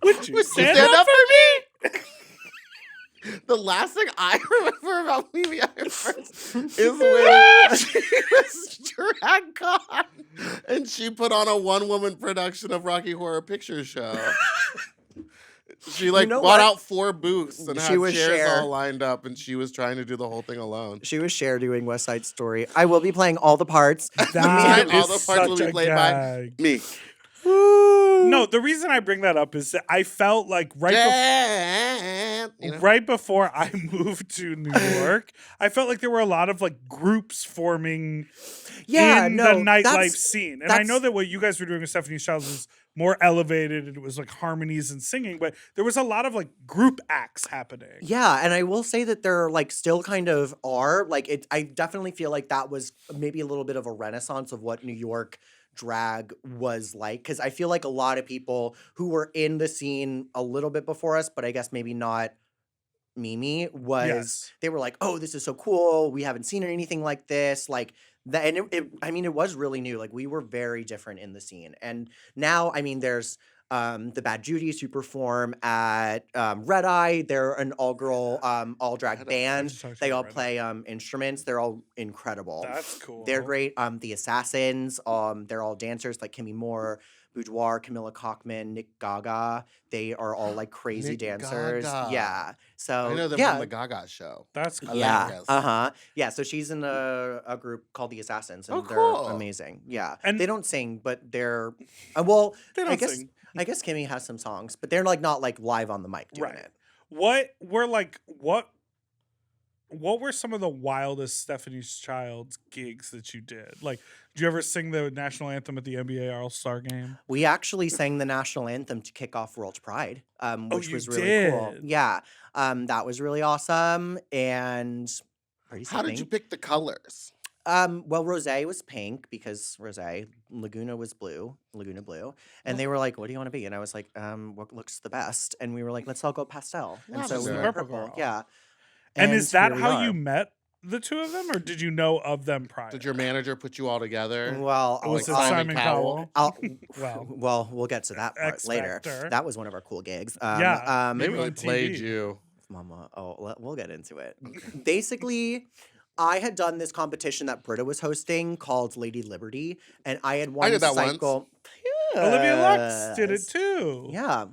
[SPEAKER 2] Would you
[SPEAKER 1] Would you
[SPEAKER 2] stand
[SPEAKER 1] stand
[SPEAKER 2] up
[SPEAKER 1] up
[SPEAKER 2] for me?
[SPEAKER 1] The last thing I remember about Mimi I'm First is when she was drag con and she put on a one-woman production of Rocky Horror Picture Show. She like
[SPEAKER 3] know
[SPEAKER 1] bought
[SPEAKER 3] what?
[SPEAKER 1] out 4 booths and
[SPEAKER 3] She
[SPEAKER 1] had
[SPEAKER 3] was
[SPEAKER 1] chairs
[SPEAKER 3] Cher.
[SPEAKER 1] all lined up, and she was trying to do the whole thing alone.
[SPEAKER 3] She was Cher doing West Side Story. I will be playing all the parts.
[SPEAKER 2] That
[SPEAKER 1] all
[SPEAKER 2] is
[SPEAKER 1] the parts will
[SPEAKER 2] such
[SPEAKER 1] be
[SPEAKER 2] a
[SPEAKER 1] played by
[SPEAKER 2] gag.
[SPEAKER 1] Me.
[SPEAKER 2] No, the reason I bring that up is that I felt like
[SPEAKER 1] You know?
[SPEAKER 2] right before I moved to New York, I felt like there were a lot of like groups forming
[SPEAKER 3] Yeah,
[SPEAKER 2] in
[SPEAKER 3] no,
[SPEAKER 2] the nightlife
[SPEAKER 3] that's-
[SPEAKER 2] scene. And I know
[SPEAKER 3] that's-
[SPEAKER 2] that what you guys were doing with Stephanie's Child was more elevated and it was like harmonies and singing, but there was a lot of like group acts happening.
[SPEAKER 3] Yeah, and I will say that there like still kind of are like it. I definitely feel like that was maybe a little bit of a renaissance of what New York drag was like, because I feel like a lot of people who were in the scene a little bit before us, but I guess maybe not Mimi, was
[SPEAKER 2] Yes.
[SPEAKER 3] they were like, oh, this is so cool. We haven't seen anything like this. Like that, and I mean, it was really new. Like we were very different in the scene, and now I mean, there's the Bad Judies who perform at Red Eye. They're an all-girl, all-drag
[SPEAKER 2] I
[SPEAKER 3] band.
[SPEAKER 2] just talked to
[SPEAKER 3] They
[SPEAKER 2] you
[SPEAKER 3] all
[SPEAKER 2] about
[SPEAKER 3] play instruments. They're all incredible.
[SPEAKER 2] That's cool.
[SPEAKER 3] They're great. The Assassins, they're all dancers like Kimmy Moore, Boudoir, Camilla Cockman, Nick Gaga. They are all like crazy
[SPEAKER 1] Nick
[SPEAKER 3] dancers.
[SPEAKER 1] Gaga.
[SPEAKER 3] Yeah. So
[SPEAKER 1] I know them
[SPEAKER 3] yeah.
[SPEAKER 1] from the Gaga show.
[SPEAKER 2] That's cool.
[SPEAKER 1] I like
[SPEAKER 3] Yeah.
[SPEAKER 1] this.
[SPEAKER 3] Yeah. So she's in a group called the Assassins, and
[SPEAKER 1] Oh,
[SPEAKER 3] they're
[SPEAKER 1] cool.
[SPEAKER 3] amazing. Yeah.
[SPEAKER 2] And-
[SPEAKER 3] they don't sing, but they're well.
[SPEAKER 2] They don't
[SPEAKER 3] I guess
[SPEAKER 2] sing.
[SPEAKER 3] I guess Kimmy has some songs, but they're like not like live on the mic doing
[SPEAKER 2] Right.
[SPEAKER 3] it.
[SPEAKER 2] What were some of the wildest Stephanie's Childs gigs that you did? Like, did you ever sing the national anthem at the NBA All-Star game?
[SPEAKER 3] We actually sang the national anthem to kick off World Pride, which
[SPEAKER 2] you
[SPEAKER 3] was really cool.
[SPEAKER 2] did?
[SPEAKER 3] Yeah. That was really awesome and pretty
[SPEAKER 1] How did you
[SPEAKER 3] something.
[SPEAKER 1] pick the colors?
[SPEAKER 3] Well, Rosé was pink because Rosé, Laguna was blue, and they were like, "What do you want to be?" And I was like, "What looks the best?" And we were like, "Let's all go pastel." And so we
[SPEAKER 1] Lavender.
[SPEAKER 3] went
[SPEAKER 2] Purple
[SPEAKER 3] purple.
[SPEAKER 2] girl.
[SPEAKER 3] Yeah.
[SPEAKER 2] And is that
[SPEAKER 3] here we
[SPEAKER 2] how
[SPEAKER 3] are.
[SPEAKER 2] you met the two of them, or did you know of them prior?
[SPEAKER 1] Did your manager put you all together?
[SPEAKER 3] Well,
[SPEAKER 2] Was it
[SPEAKER 1] Simon
[SPEAKER 2] Simon
[SPEAKER 1] Cowell?
[SPEAKER 2] Cowell?
[SPEAKER 3] well, we'll get to that part
[SPEAKER 2] X
[SPEAKER 3] later.
[SPEAKER 2] Factor.
[SPEAKER 3] That was one of our cool gigs.
[SPEAKER 2] Yeah,
[SPEAKER 1] Maybe
[SPEAKER 2] on
[SPEAKER 1] we played
[SPEAKER 2] TV.
[SPEAKER 1] you.
[SPEAKER 3] Mama. We'll get into it. Basically, I had done this competition that Britta was hosting called Lady Liberty, and I had won
[SPEAKER 1] did that once.
[SPEAKER 3] cycle.
[SPEAKER 2] Olivia Lux did it
[SPEAKER 3] Yes.
[SPEAKER 2] too.
[SPEAKER 3] Yeah.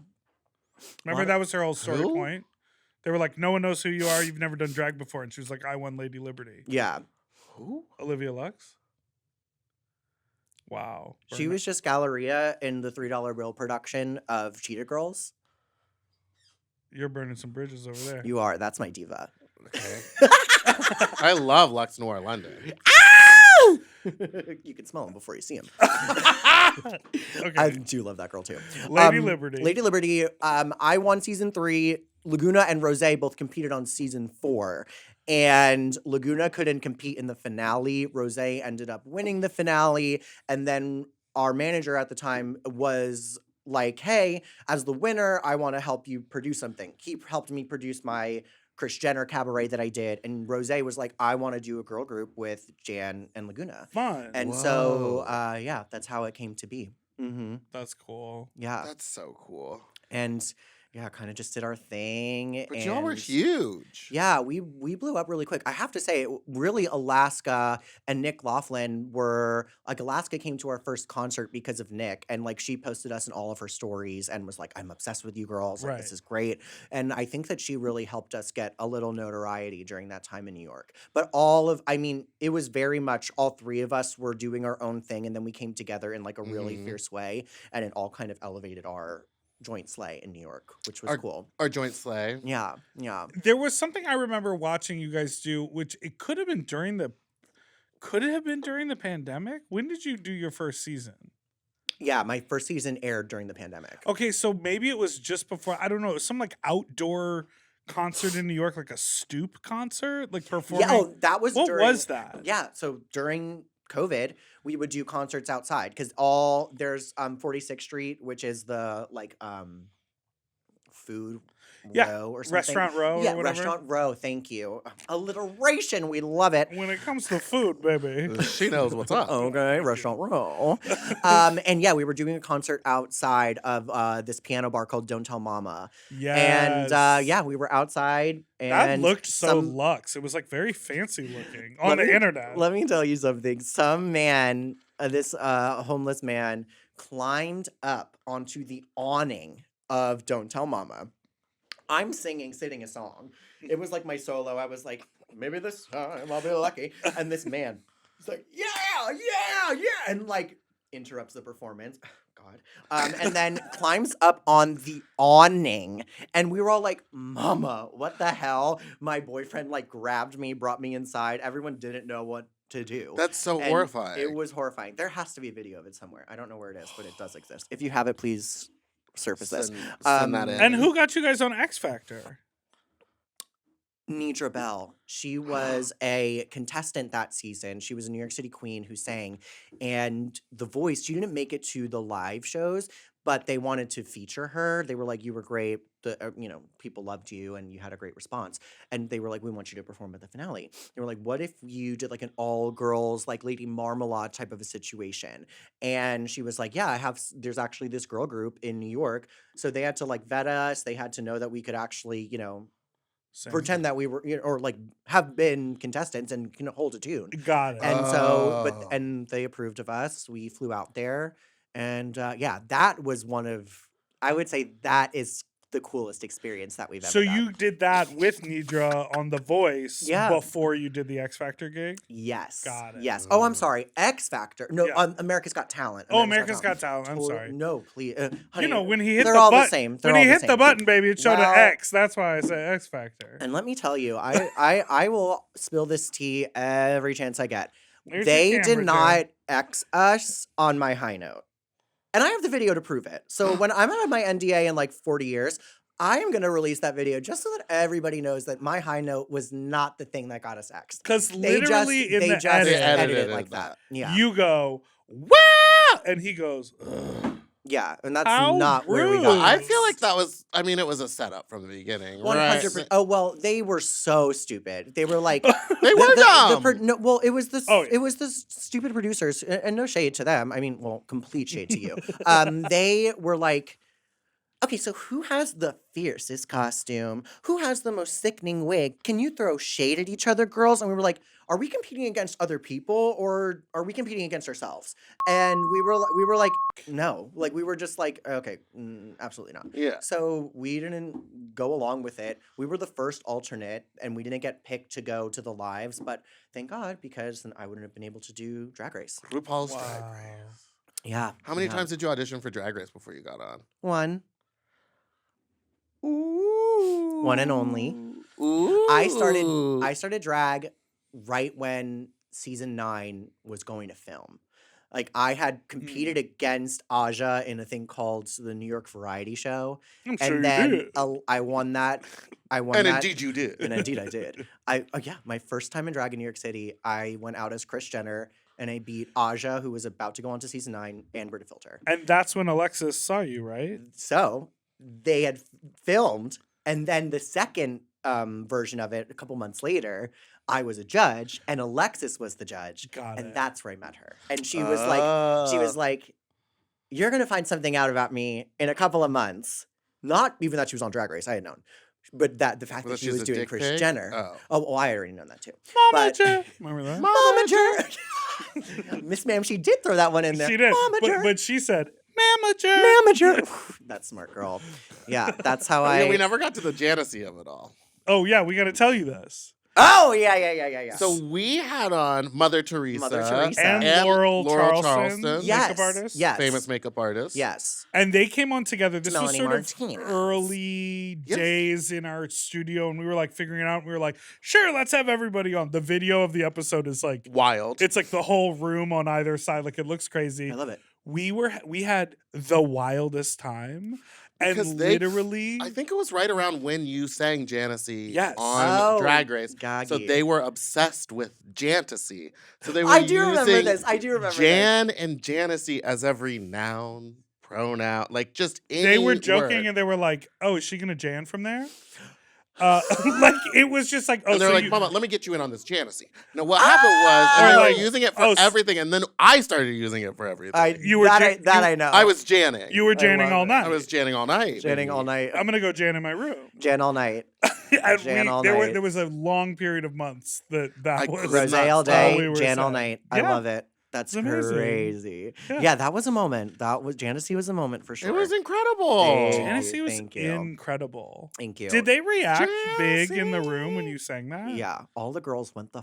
[SPEAKER 2] Remember, that was her whole story
[SPEAKER 1] Who?
[SPEAKER 2] point. They were like, "No one knows who you are. You've never done drag before," and she was like, "I won Lady Liberty."
[SPEAKER 3] Yeah.
[SPEAKER 1] Who?
[SPEAKER 2] Olivia Lux. Wow.
[SPEAKER 3] She was just Galleria in the $3 bill production of Cheetah Girls.
[SPEAKER 2] You're burning some bridges over there.
[SPEAKER 3] You are. That's my diva.
[SPEAKER 1] Okay. I love Lux Noir London.
[SPEAKER 3] You can smell them before you see them.
[SPEAKER 2] Okay.
[SPEAKER 3] I do love that girl too.
[SPEAKER 2] Lady Liberty.
[SPEAKER 3] Lady Liberty. I won season 3. Laguna and Rosé both competed on season 4. And Laguna couldn't compete in the finale. Rosé ended up winning the finale. And then our manager at the time was like, "Hey, as the winner, I want to help you produce something." He helped me produce my Kris Jenner cabaret that I did. And Rosé was like, "I want to do a girl group with Jan and Laguna."
[SPEAKER 2] Fun.
[SPEAKER 3] And so,
[SPEAKER 1] Whoa.
[SPEAKER 3] yeah, that's how it came to be. Mm-hmm.
[SPEAKER 2] That's cool.
[SPEAKER 3] Yeah.
[SPEAKER 1] That's so cool.
[SPEAKER 3] And yeah, kind of just did our thing.
[SPEAKER 1] But
[SPEAKER 3] and
[SPEAKER 1] y'all were huge.
[SPEAKER 3] yeah, we blew up really quick. I have to say, really, Alaska and Nick Laughlin were like, Alaska came to our first concert because of Nick, and like she posted us in all of her stories and was like, "I'm obsessed with you girls. Like,
[SPEAKER 2] Right.
[SPEAKER 3] this is great." And I think that she really helped us get a little notoriety during that time in New York. But it was very much all three of us were doing our own thing, and then we came together in like a really
[SPEAKER 1] Mhm.
[SPEAKER 3] fierce way, and it all kind of elevated our joint slay in New York, which was cool.
[SPEAKER 1] Our joint sleigh.
[SPEAKER 3] Yeah, yeah.
[SPEAKER 2] There was something I remember watching you guys do, which it could have been during the pandemic. When did you do your first season?
[SPEAKER 3] Yeah, my first season aired during the pandemic.
[SPEAKER 2] Okay, so maybe it was just before. I don't know. It was some like outdoor concert in New York, like a stoop concert, like performing.
[SPEAKER 3] Yeah, that was
[SPEAKER 2] what
[SPEAKER 3] during,
[SPEAKER 2] was that?
[SPEAKER 3] Yeah, so during COVID, we would do concerts outside because there's 46th Street, which is the like food row or something.
[SPEAKER 2] Restaurant row.
[SPEAKER 3] Yeah,
[SPEAKER 2] or whatever.
[SPEAKER 3] restaurant row. Thank you. Alliteration, we love it.
[SPEAKER 2] When it comes to food, baby.
[SPEAKER 1] She knows what's up.
[SPEAKER 3] Okay, restaurant row. And yeah, we were doing a concert outside of this piano bar called Don't Tell Mama.
[SPEAKER 2] Yes.
[SPEAKER 3] And yeah, we were outside. And
[SPEAKER 2] that looked so
[SPEAKER 3] some-
[SPEAKER 2] luxe. It was like very fancy looking
[SPEAKER 3] Let
[SPEAKER 2] on the
[SPEAKER 3] me-
[SPEAKER 2] internet.
[SPEAKER 3] Let me tell you something. Some man, this homeless man, climbed up onto the awning of Don't Tell Mama. I'm singing a song. It was like my solo. I was like, maybe this time I'll be lucky. And this man was like, yeah, and like interrupts the performance. God. And then climbs up on the awning. And we were all like, "Mama, what the hell?" My boyfriend like grabbed me, brought me inside. Everyone didn't know what to do.
[SPEAKER 1] That's so
[SPEAKER 3] And
[SPEAKER 1] horrifying.
[SPEAKER 3] It was horrifying. There has to be a video of it somewhere. I don't know where it is, but it does exist. If you have it, please surface this.
[SPEAKER 1] Send that in.
[SPEAKER 2] And who got you guys on X Factor?
[SPEAKER 3] Nidra Bell. She was a contestant that season. She was a New York City queen who sang. And The Voice, she didn't make it to the live shows, but they wanted to feature her. They were like, you were great. People loved you and you had a great response. And they were like, we want you to perform at the finale. They were like, what if you did like an all girls, like Lady Marmalade type of a situation? And she was like, yeah, there's actually this girl group in New York. So they had to like vet us. They had to know that we could actually, pretend that we were, or like have been contestants and can hold a tune.
[SPEAKER 2] Got it.
[SPEAKER 3] And so,
[SPEAKER 1] Oh.
[SPEAKER 3] and they approved of us. We flew out there. And that was I would say that is the coolest experience that we've ever
[SPEAKER 2] So
[SPEAKER 3] done.
[SPEAKER 2] you did that with Nidra on The Voice before you did the X Factor gig?
[SPEAKER 3] Yes.
[SPEAKER 2] Got it.
[SPEAKER 3] Yes. Oh, I'm sorry. X Factor. No,
[SPEAKER 2] Yeah.
[SPEAKER 3] America's Got Talent.
[SPEAKER 2] America's Got Talent. I'm sorry.
[SPEAKER 3] No, please. Honey,
[SPEAKER 2] When he hit
[SPEAKER 3] they're
[SPEAKER 2] the
[SPEAKER 3] all
[SPEAKER 2] button,
[SPEAKER 3] the same.
[SPEAKER 2] when he hit the button, baby, it showed an X. That's why I said X Factor.
[SPEAKER 3] And let me tell you, I will spill this tea every chance I get.
[SPEAKER 2] There's
[SPEAKER 3] They
[SPEAKER 2] your
[SPEAKER 3] did
[SPEAKER 2] camera,
[SPEAKER 3] not X us on my high note. And I have the video to prove it. So when I'm out of my NDA in like 40 years, I am going to release that video just so that everybody knows that my high note was not the thing that got us X'd.
[SPEAKER 2] Because literally
[SPEAKER 3] they just edited it like
[SPEAKER 1] that.
[SPEAKER 3] Yeah.
[SPEAKER 2] You go, wow! And he goes, ugh.
[SPEAKER 3] Yeah, and that's
[SPEAKER 2] How
[SPEAKER 3] not where we
[SPEAKER 2] rude.
[SPEAKER 3] got.
[SPEAKER 1] I feel like that was. I mean, it was a setup from the beginning.
[SPEAKER 3] 100%.
[SPEAKER 1] Right?
[SPEAKER 3] Oh well, they were so stupid. They were like,
[SPEAKER 1] They were dumb.
[SPEAKER 3] It was the
[SPEAKER 2] Oh, yeah.
[SPEAKER 3] it was the stupid producers, and no shade to them. I mean, well, complete shade to you. They were like, okay, so who has the fiercest costume? Who has the most sickening wig? Can you throw shade at each other, girls? And we were like, are we competing against other people or are we competing against ourselves? And we were like, no. Like, we were just like, okay, absolutely not.
[SPEAKER 1] Yeah.
[SPEAKER 3] So we didn't go along with it. We were the first alternate, and we didn't get picked to go to the lives. But thank God, because then I wouldn't have been able to do Drag Race.
[SPEAKER 1] RuPaul's
[SPEAKER 2] Wow.
[SPEAKER 1] Drag Race.
[SPEAKER 3] Yeah.
[SPEAKER 1] How many times did you audition for Drag Race before you got on?
[SPEAKER 3] One.
[SPEAKER 1] Ooh.
[SPEAKER 3] One and only.
[SPEAKER 1] Ooh.
[SPEAKER 3] I started drag right when season 9 was going to film. Like, I had competed against Aja in a thing called the New York Variety Show.
[SPEAKER 2] I'm sure
[SPEAKER 3] And
[SPEAKER 2] you
[SPEAKER 3] then
[SPEAKER 2] did.
[SPEAKER 3] I won that.
[SPEAKER 1] And indeed you did.
[SPEAKER 3] And indeed I did. My first time in drag in New York City, I went out as Kris Jenner and I beat Aja, who was about to go on to season 9, and Brita Filter.
[SPEAKER 2] And that's when Alexis saw you, right?
[SPEAKER 3] So they had filmed, and then the second version of it, a couple months later, I was a judge, and Alexis was the judge,
[SPEAKER 2] Got
[SPEAKER 3] and
[SPEAKER 2] it.
[SPEAKER 3] that's where I met her. And she was like, "You're gonna find something out about me in a couple of months." Not even that she was on Drag Race, I had known, but that the fact
[SPEAKER 1] Well,
[SPEAKER 3] that she
[SPEAKER 1] she's
[SPEAKER 3] was
[SPEAKER 1] a
[SPEAKER 3] doing
[SPEAKER 1] dick
[SPEAKER 3] Kris
[SPEAKER 1] pic?
[SPEAKER 3] Jenner.
[SPEAKER 1] Oh.
[SPEAKER 3] I had already known that too.
[SPEAKER 2] Mama
[SPEAKER 3] But-
[SPEAKER 2] Jer. Remember that?
[SPEAKER 3] Momager. Miss Ma'am, she did throw that one in there.
[SPEAKER 2] She did.
[SPEAKER 3] Momager.
[SPEAKER 2] But she said, Mamager.
[SPEAKER 3] Momager. That smart girl. Yeah, that's how
[SPEAKER 1] We never got to the Jantasy of it all.
[SPEAKER 2] Oh, yeah, we got to tell you this.
[SPEAKER 3] Oh, yeah.
[SPEAKER 1] So we had on Mother Teresa,
[SPEAKER 3] Mother Teresa.
[SPEAKER 2] And Laurel Charleston,
[SPEAKER 3] Yes.
[SPEAKER 2] makeup artist.
[SPEAKER 3] Yes.
[SPEAKER 1] famous makeup artist.
[SPEAKER 3] Yes.
[SPEAKER 2] And they came on together. This was
[SPEAKER 3] Melanie
[SPEAKER 2] sort
[SPEAKER 3] Martinez.
[SPEAKER 2] of early
[SPEAKER 1] Yes.
[SPEAKER 2] days in our studio, and we were like figuring it out. And we were like, sure, let's have everybody on. The video of the episode is like,
[SPEAKER 1] Wild.
[SPEAKER 2] it's like the whole room on either side. Like, it looks crazy.
[SPEAKER 3] I love it.
[SPEAKER 2] We had the wildest time.
[SPEAKER 1] Because
[SPEAKER 2] And
[SPEAKER 1] they-
[SPEAKER 2] literally,
[SPEAKER 1] I think it was right around when you sang Jantasy
[SPEAKER 2] Yes.
[SPEAKER 1] on
[SPEAKER 3] Oh,
[SPEAKER 1] Drag Race.
[SPEAKER 3] Gaggy.
[SPEAKER 1] So they were obsessed with Jantasy. So they were
[SPEAKER 3] I do remember
[SPEAKER 1] using
[SPEAKER 3] this. I do remember
[SPEAKER 1] Jan and Jantasy as every noun, pronoun, like just any
[SPEAKER 2] they were joking
[SPEAKER 1] word.
[SPEAKER 2] and they were like, oh, is she going to Jan from there? Like, it was just like, oh,
[SPEAKER 1] And they're
[SPEAKER 2] so
[SPEAKER 1] like,
[SPEAKER 2] you,
[SPEAKER 1] Mama, let me get you in on this Jantasy. No, what happened was, and
[SPEAKER 2] Or
[SPEAKER 1] they
[SPEAKER 2] like,
[SPEAKER 1] were using it for
[SPEAKER 2] oh,
[SPEAKER 1] everything, and then I started using it for everything.
[SPEAKER 2] You were
[SPEAKER 3] I know.
[SPEAKER 1] I was Janning.
[SPEAKER 2] you were Janning
[SPEAKER 3] love
[SPEAKER 2] all
[SPEAKER 3] it.
[SPEAKER 2] night.
[SPEAKER 1] I was Janning all night.
[SPEAKER 3] Janning
[SPEAKER 1] baby.
[SPEAKER 3] all night.
[SPEAKER 2] I'm going to go Jan in my room.
[SPEAKER 3] Jan all night.
[SPEAKER 2] And
[SPEAKER 3] Jan all
[SPEAKER 2] there
[SPEAKER 3] night.
[SPEAKER 2] was was a long period of months that
[SPEAKER 1] I
[SPEAKER 2] was
[SPEAKER 1] could
[SPEAKER 3] Rose
[SPEAKER 1] not
[SPEAKER 3] all
[SPEAKER 1] stop.
[SPEAKER 3] day,
[SPEAKER 2] we were
[SPEAKER 3] Jan all
[SPEAKER 2] sad.
[SPEAKER 3] night. I
[SPEAKER 2] Yeah.
[SPEAKER 3] love it. That's
[SPEAKER 2] It's amazing.
[SPEAKER 3] crazy.
[SPEAKER 2] Yeah.
[SPEAKER 3] Yeah, that was a moment. Jantasy was a moment for sure.
[SPEAKER 1] It was incredible.
[SPEAKER 3] Thank
[SPEAKER 2] Jantasy was
[SPEAKER 3] Thank you.
[SPEAKER 2] incredible.
[SPEAKER 3] Thank you.
[SPEAKER 2] Did they react big in the room when
[SPEAKER 1] Jantasy.
[SPEAKER 2] you sang that?
[SPEAKER 3] Yeah, all the girls went the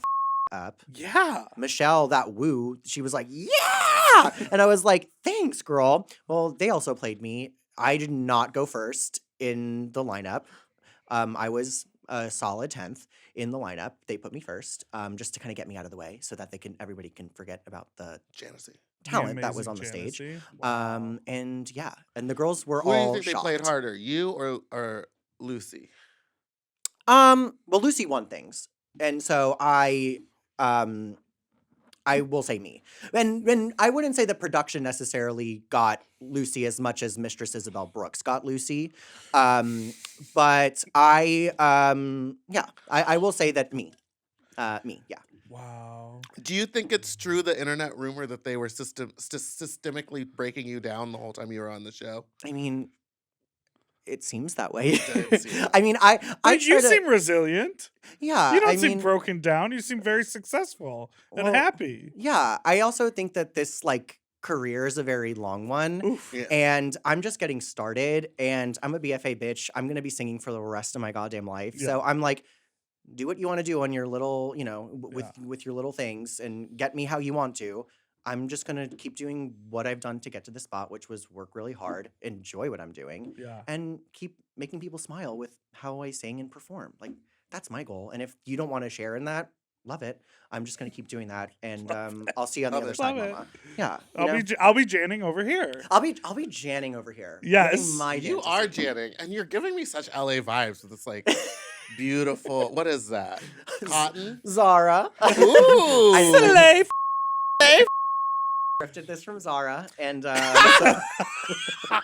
[SPEAKER 3] up.
[SPEAKER 2] Yeah.
[SPEAKER 3] Michelle, that woo, she was like, yeah! And I was like, thanks, girl. Well, they also played me. I did not go first in the lineup. I was a solid 10th in the lineup. They put me first, just to kind of get me out of the way so that everybody can forget about the
[SPEAKER 1] Jantasy.
[SPEAKER 3] talent
[SPEAKER 2] The
[SPEAKER 3] that was on the
[SPEAKER 2] amazing
[SPEAKER 3] stage.
[SPEAKER 2] Jantasy. Wow.
[SPEAKER 3] And yeah, and the girls were
[SPEAKER 1] Who do you
[SPEAKER 3] all
[SPEAKER 1] think
[SPEAKER 3] shocked.
[SPEAKER 1] they played harder, you or Lucy?
[SPEAKER 3] Well, Lucy won things, and so I I will say me. And I wouldn't say the production necessarily got Lucy as much as Mistress Isabel Brooks got Lucy. But I will say that me. Me, yeah.
[SPEAKER 2] Wow.
[SPEAKER 1] Do you think it's true, the internet rumor that they were systemically breaking you down the whole time you were on the show?
[SPEAKER 3] I mean, it seems that way.
[SPEAKER 1] It seems that
[SPEAKER 3] I mean, I
[SPEAKER 2] But you
[SPEAKER 3] try to,
[SPEAKER 2] seem resilient.
[SPEAKER 3] yeah.
[SPEAKER 2] You don't
[SPEAKER 3] I
[SPEAKER 2] seem
[SPEAKER 3] mean,
[SPEAKER 2] broken down. You seem very successful and
[SPEAKER 3] well,
[SPEAKER 2] happy.
[SPEAKER 3] Yeah, I also think that this like career is a very long one.
[SPEAKER 2] Oof.
[SPEAKER 1] Yeah.
[SPEAKER 3] And I'm just getting started and I'm a BFA bitch. I'm going to be singing for the rest of my goddamn life.
[SPEAKER 2] Yeah.
[SPEAKER 3] So I'm like, do what you want to do on your little, with
[SPEAKER 2] Yeah.
[SPEAKER 3] with your little things and get me how you want to. I'm just going to keep doing what I've done to get to this spot, which was work really hard, enjoy what I'm doing,
[SPEAKER 2] Yeah.
[SPEAKER 3] and keep making people smile with how I sing and perform. Like, that's my goal. And if you don't want to share in that, love it. I'm just going to keep doing that. And I'll see you on the
[SPEAKER 1] Love
[SPEAKER 3] other
[SPEAKER 1] it.
[SPEAKER 3] side,
[SPEAKER 2] Love it.
[SPEAKER 3] mama. Yeah.
[SPEAKER 2] I'll be janning over here.
[SPEAKER 3] I'll be janning over here.
[SPEAKER 2] Yes.
[SPEAKER 3] Getting my
[SPEAKER 1] You
[SPEAKER 3] Jantasy.
[SPEAKER 1] are janning, and you're giving me such LA vibes with this like beautiful. What is that? Cotton.
[SPEAKER 3] Zara.
[SPEAKER 1] Ooh.
[SPEAKER 3] I thrifted this from Zara, and so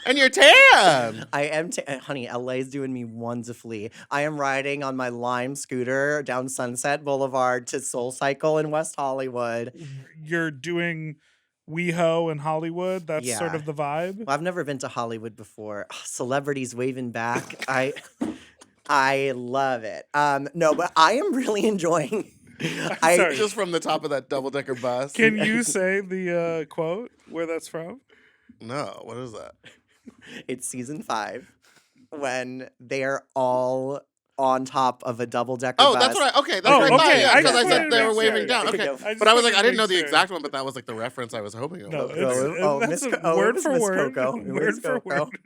[SPEAKER 1] And you're tan.
[SPEAKER 3] I am, honey. LA's doing me wonderfully. I am riding on my Lime scooter down Sunset Boulevard to Soul Cycle in West Hollywood.
[SPEAKER 2] You're doing WeHo in Hollywood. That's sort
[SPEAKER 3] Yeah.
[SPEAKER 2] of the vibe.
[SPEAKER 3] I've never been to Hollywood before. Celebrities waving back. I love it. No, but I am really enjoying.
[SPEAKER 2] Sorry.
[SPEAKER 1] Just from the top of that double-decker bus.
[SPEAKER 2] Can you say the quote where that's from?
[SPEAKER 1] No, what is that?
[SPEAKER 3] It's season 5 when they're all on top of a double-decker
[SPEAKER 1] Oh,
[SPEAKER 3] bus.
[SPEAKER 1] that's right. Okay, that's
[SPEAKER 2] Oh,
[SPEAKER 1] right.
[SPEAKER 2] okay.
[SPEAKER 1] Yeah,
[SPEAKER 2] I
[SPEAKER 1] because
[SPEAKER 2] just
[SPEAKER 1] I
[SPEAKER 2] wanted
[SPEAKER 1] said
[SPEAKER 2] to
[SPEAKER 1] they were
[SPEAKER 2] make
[SPEAKER 1] waving
[SPEAKER 2] sure.
[SPEAKER 1] down. Okay,
[SPEAKER 3] I
[SPEAKER 1] but I was like,
[SPEAKER 2] wanted
[SPEAKER 1] I
[SPEAKER 2] to
[SPEAKER 1] didn't know
[SPEAKER 2] make
[SPEAKER 1] the
[SPEAKER 2] sure.
[SPEAKER 1] exact one, but that was like the reference I was hoping it
[SPEAKER 2] No,
[SPEAKER 1] was.
[SPEAKER 2] that's
[SPEAKER 3] Miss
[SPEAKER 2] a word
[SPEAKER 3] Miss
[SPEAKER 2] for word.
[SPEAKER 3] Coco. It
[SPEAKER 2] Word
[SPEAKER 3] was
[SPEAKER 2] for
[SPEAKER 3] Coco.
[SPEAKER 2] word.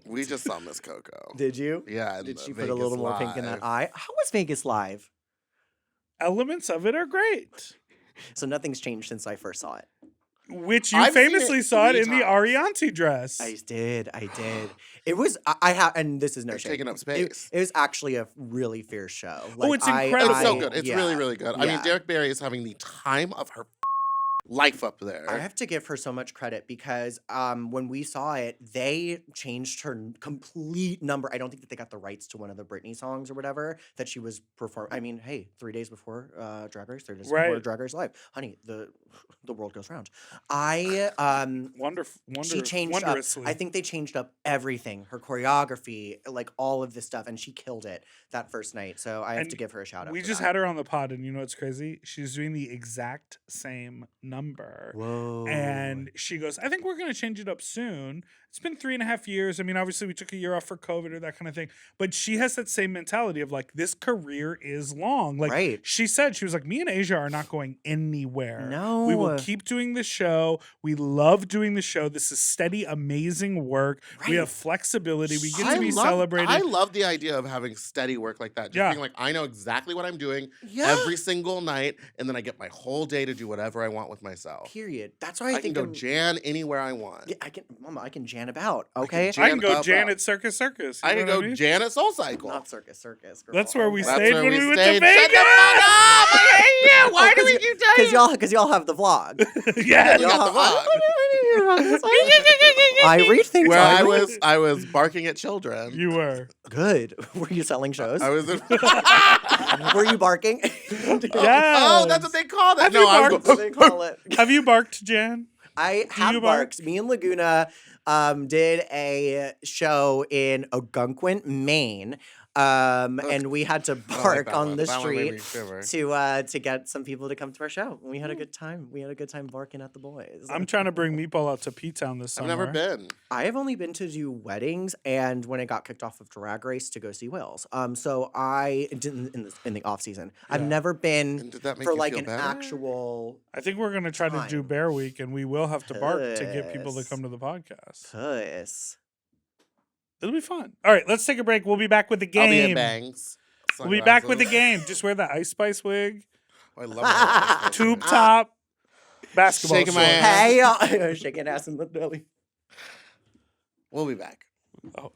[SPEAKER 1] We just saw Miss Coco.
[SPEAKER 3] Did you?
[SPEAKER 1] Yeah. in
[SPEAKER 3] Did
[SPEAKER 1] the
[SPEAKER 3] she put a
[SPEAKER 1] Vegas
[SPEAKER 3] little more pink in
[SPEAKER 1] Live.
[SPEAKER 3] that eye? How was Vegas Live?
[SPEAKER 2] Elements of it are great.
[SPEAKER 3] So nothing's changed since I first saw it.
[SPEAKER 2] Which you
[SPEAKER 1] I've seen
[SPEAKER 2] famously
[SPEAKER 1] it
[SPEAKER 2] saw it
[SPEAKER 1] 3
[SPEAKER 2] in the
[SPEAKER 1] times.
[SPEAKER 2] Arianti dress.
[SPEAKER 3] I did. It was, I have, and this is no
[SPEAKER 1] They're
[SPEAKER 3] shade.
[SPEAKER 1] taking up space.
[SPEAKER 3] It was actually a really fierce show.
[SPEAKER 2] It's incredible.
[SPEAKER 1] It's so good. It's
[SPEAKER 3] yeah,
[SPEAKER 1] really, really good. I mean,
[SPEAKER 3] yeah.
[SPEAKER 1] Derek Barry is having the time of her life up there.
[SPEAKER 3] I have to give her so much credit because when we saw it, they changed her complete number. I don't think that they got the rights to one of the Britney songs or whatever that she was performing. I mean, hey, 3 days before Drag Race, 3 days before
[SPEAKER 2] Right.
[SPEAKER 3] Drag Race Live, honey, the world goes round. She changed up.
[SPEAKER 2] wondrously.
[SPEAKER 3] I think they changed up everything, her choreography, like all of this stuff, and she killed it that first night. So I have
[SPEAKER 2] And
[SPEAKER 3] to give her a shout out.
[SPEAKER 2] We
[SPEAKER 3] for
[SPEAKER 2] just
[SPEAKER 3] that.
[SPEAKER 2] had her on the pod, and you know what's crazy? She's doing the exact same number.
[SPEAKER 3] Whoa.
[SPEAKER 2] And she goes, I think we're going to change it up soon. It's been 3.5 years. I mean, obviously, we took a year off for COVID or that kind of thing. But she has that same mentality of like, this career is long. Like,
[SPEAKER 3] Right.
[SPEAKER 2] she said, she was like, me and Asia are not going anywhere.
[SPEAKER 3] No.
[SPEAKER 2] We will keep doing the show. We love doing the show. This is steady, amazing work. We
[SPEAKER 3] Right.
[SPEAKER 2] have flexibility. We get
[SPEAKER 1] I
[SPEAKER 2] to be
[SPEAKER 1] love-
[SPEAKER 2] celebrated.
[SPEAKER 1] I love the idea of having steady work like that. Just
[SPEAKER 2] Yeah.
[SPEAKER 1] being like, I know exactly what I'm doing
[SPEAKER 3] Yeah.
[SPEAKER 1] every single night, and then I get my whole day to do whatever I want with myself.
[SPEAKER 3] Period. That's why I,
[SPEAKER 1] I can
[SPEAKER 3] think
[SPEAKER 1] go
[SPEAKER 3] I'm-
[SPEAKER 1] jan anywhere I want.
[SPEAKER 3] Yeah, I can jan about. Okay.
[SPEAKER 1] jan
[SPEAKER 2] I can go
[SPEAKER 1] up,
[SPEAKER 2] Jan
[SPEAKER 1] up.
[SPEAKER 2] at Circus Circus. You
[SPEAKER 1] I
[SPEAKER 2] know
[SPEAKER 1] can
[SPEAKER 2] what
[SPEAKER 1] go
[SPEAKER 2] mean?
[SPEAKER 1] jan at Soul Cycle.
[SPEAKER 3] Not circus, girl.
[SPEAKER 2] That's where we
[SPEAKER 3] okay?
[SPEAKER 1] That's
[SPEAKER 2] stayed
[SPEAKER 1] where
[SPEAKER 2] when
[SPEAKER 1] we
[SPEAKER 2] we went to
[SPEAKER 1] stayed.
[SPEAKER 2] Vegas.
[SPEAKER 1] Shut the fuck up! I hate you! Why do we keep telling you?
[SPEAKER 3] Because y'all have the vlog.
[SPEAKER 2] Yeah.
[SPEAKER 1] We got the vlog.
[SPEAKER 3] I read things.
[SPEAKER 1] Where
[SPEAKER 3] I
[SPEAKER 1] I
[SPEAKER 3] read-
[SPEAKER 1] was barking at children.
[SPEAKER 2] You were.
[SPEAKER 3] Good. Were you selling shows?
[SPEAKER 1] I was in.
[SPEAKER 3] Were you barking?
[SPEAKER 1] Oh, that's what they call that.
[SPEAKER 2] Have
[SPEAKER 1] No,
[SPEAKER 2] you
[SPEAKER 1] I'm
[SPEAKER 2] barked?
[SPEAKER 3] That's what they call it.
[SPEAKER 2] Have you barked, Jan?
[SPEAKER 3] I have
[SPEAKER 2] you bark?
[SPEAKER 3] barked. Me and Laguna did a show in Algonquin, Maine. And we had to
[SPEAKER 1] I don't like
[SPEAKER 3] bark
[SPEAKER 1] that
[SPEAKER 3] on
[SPEAKER 1] one.
[SPEAKER 3] the
[SPEAKER 1] That one made me
[SPEAKER 3] street
[SPEAKER 1] shiver.
[SPEAKER 3] to get some people to come to our show. We had a good time. We had a good time barking at the boys.
[SPEAKER 2] I'm trying to bring Meatball out to P-Town this
[SPEAKER 1] I've
[SPEAKER 2] summer.
[SPEAKER 1] never been.
[SPEAKER 3] I have only been to do weddings and when I got kicked off of Drag Race to go see Wales. So I didn't in the off season. I've
[SPEAKER 2] Yeah.
[SPEAKER 3] never been
[SPEAKER 1] And did that make
[SPEAKER 3] for
[SPEAKER 1] you
[SPEAKER 3] like
[SPEAKER 1] feel
[SPEAKER 3] an
[SPEAKER 1] better?
[SPEAKER 3] actual
[SPEAKER 2] I think we're going to try to do
[SPEAKER 3] Time.
[SPEAKER 2] Bear Week, and we will have to bark to get people to
[SPEAKER 3] Puss.
[SPEAKER 2] come to the podcast.
[SPEAKER 3] puss.
[SPEAKER 2] It'll be fun. All right, let's take a break. We'll be back with the
[SPEAKER 1] I'll be in
[SPEAKER 2] game.
[SPEAKER 1] bangs.
[SPEAKER 2] We'll be back with the
[SPEAKER 1] Sunglasses.
[SPEAKER 2] game. Just wear the Ice Spice wig,
[SPEAKER 1] Oh, I love it.
[SPEAKER 2] tube top, basketball
[SPEAKER 1] Shaking my
[SPEAKER 2] shorts.
[SPEAKER 1] ass.
[SPEAKER 3] Hey, y'all. Shaking ass in the belly.
[SPEAKER 1] We'll be back.
[SPEAKER 2] Oh.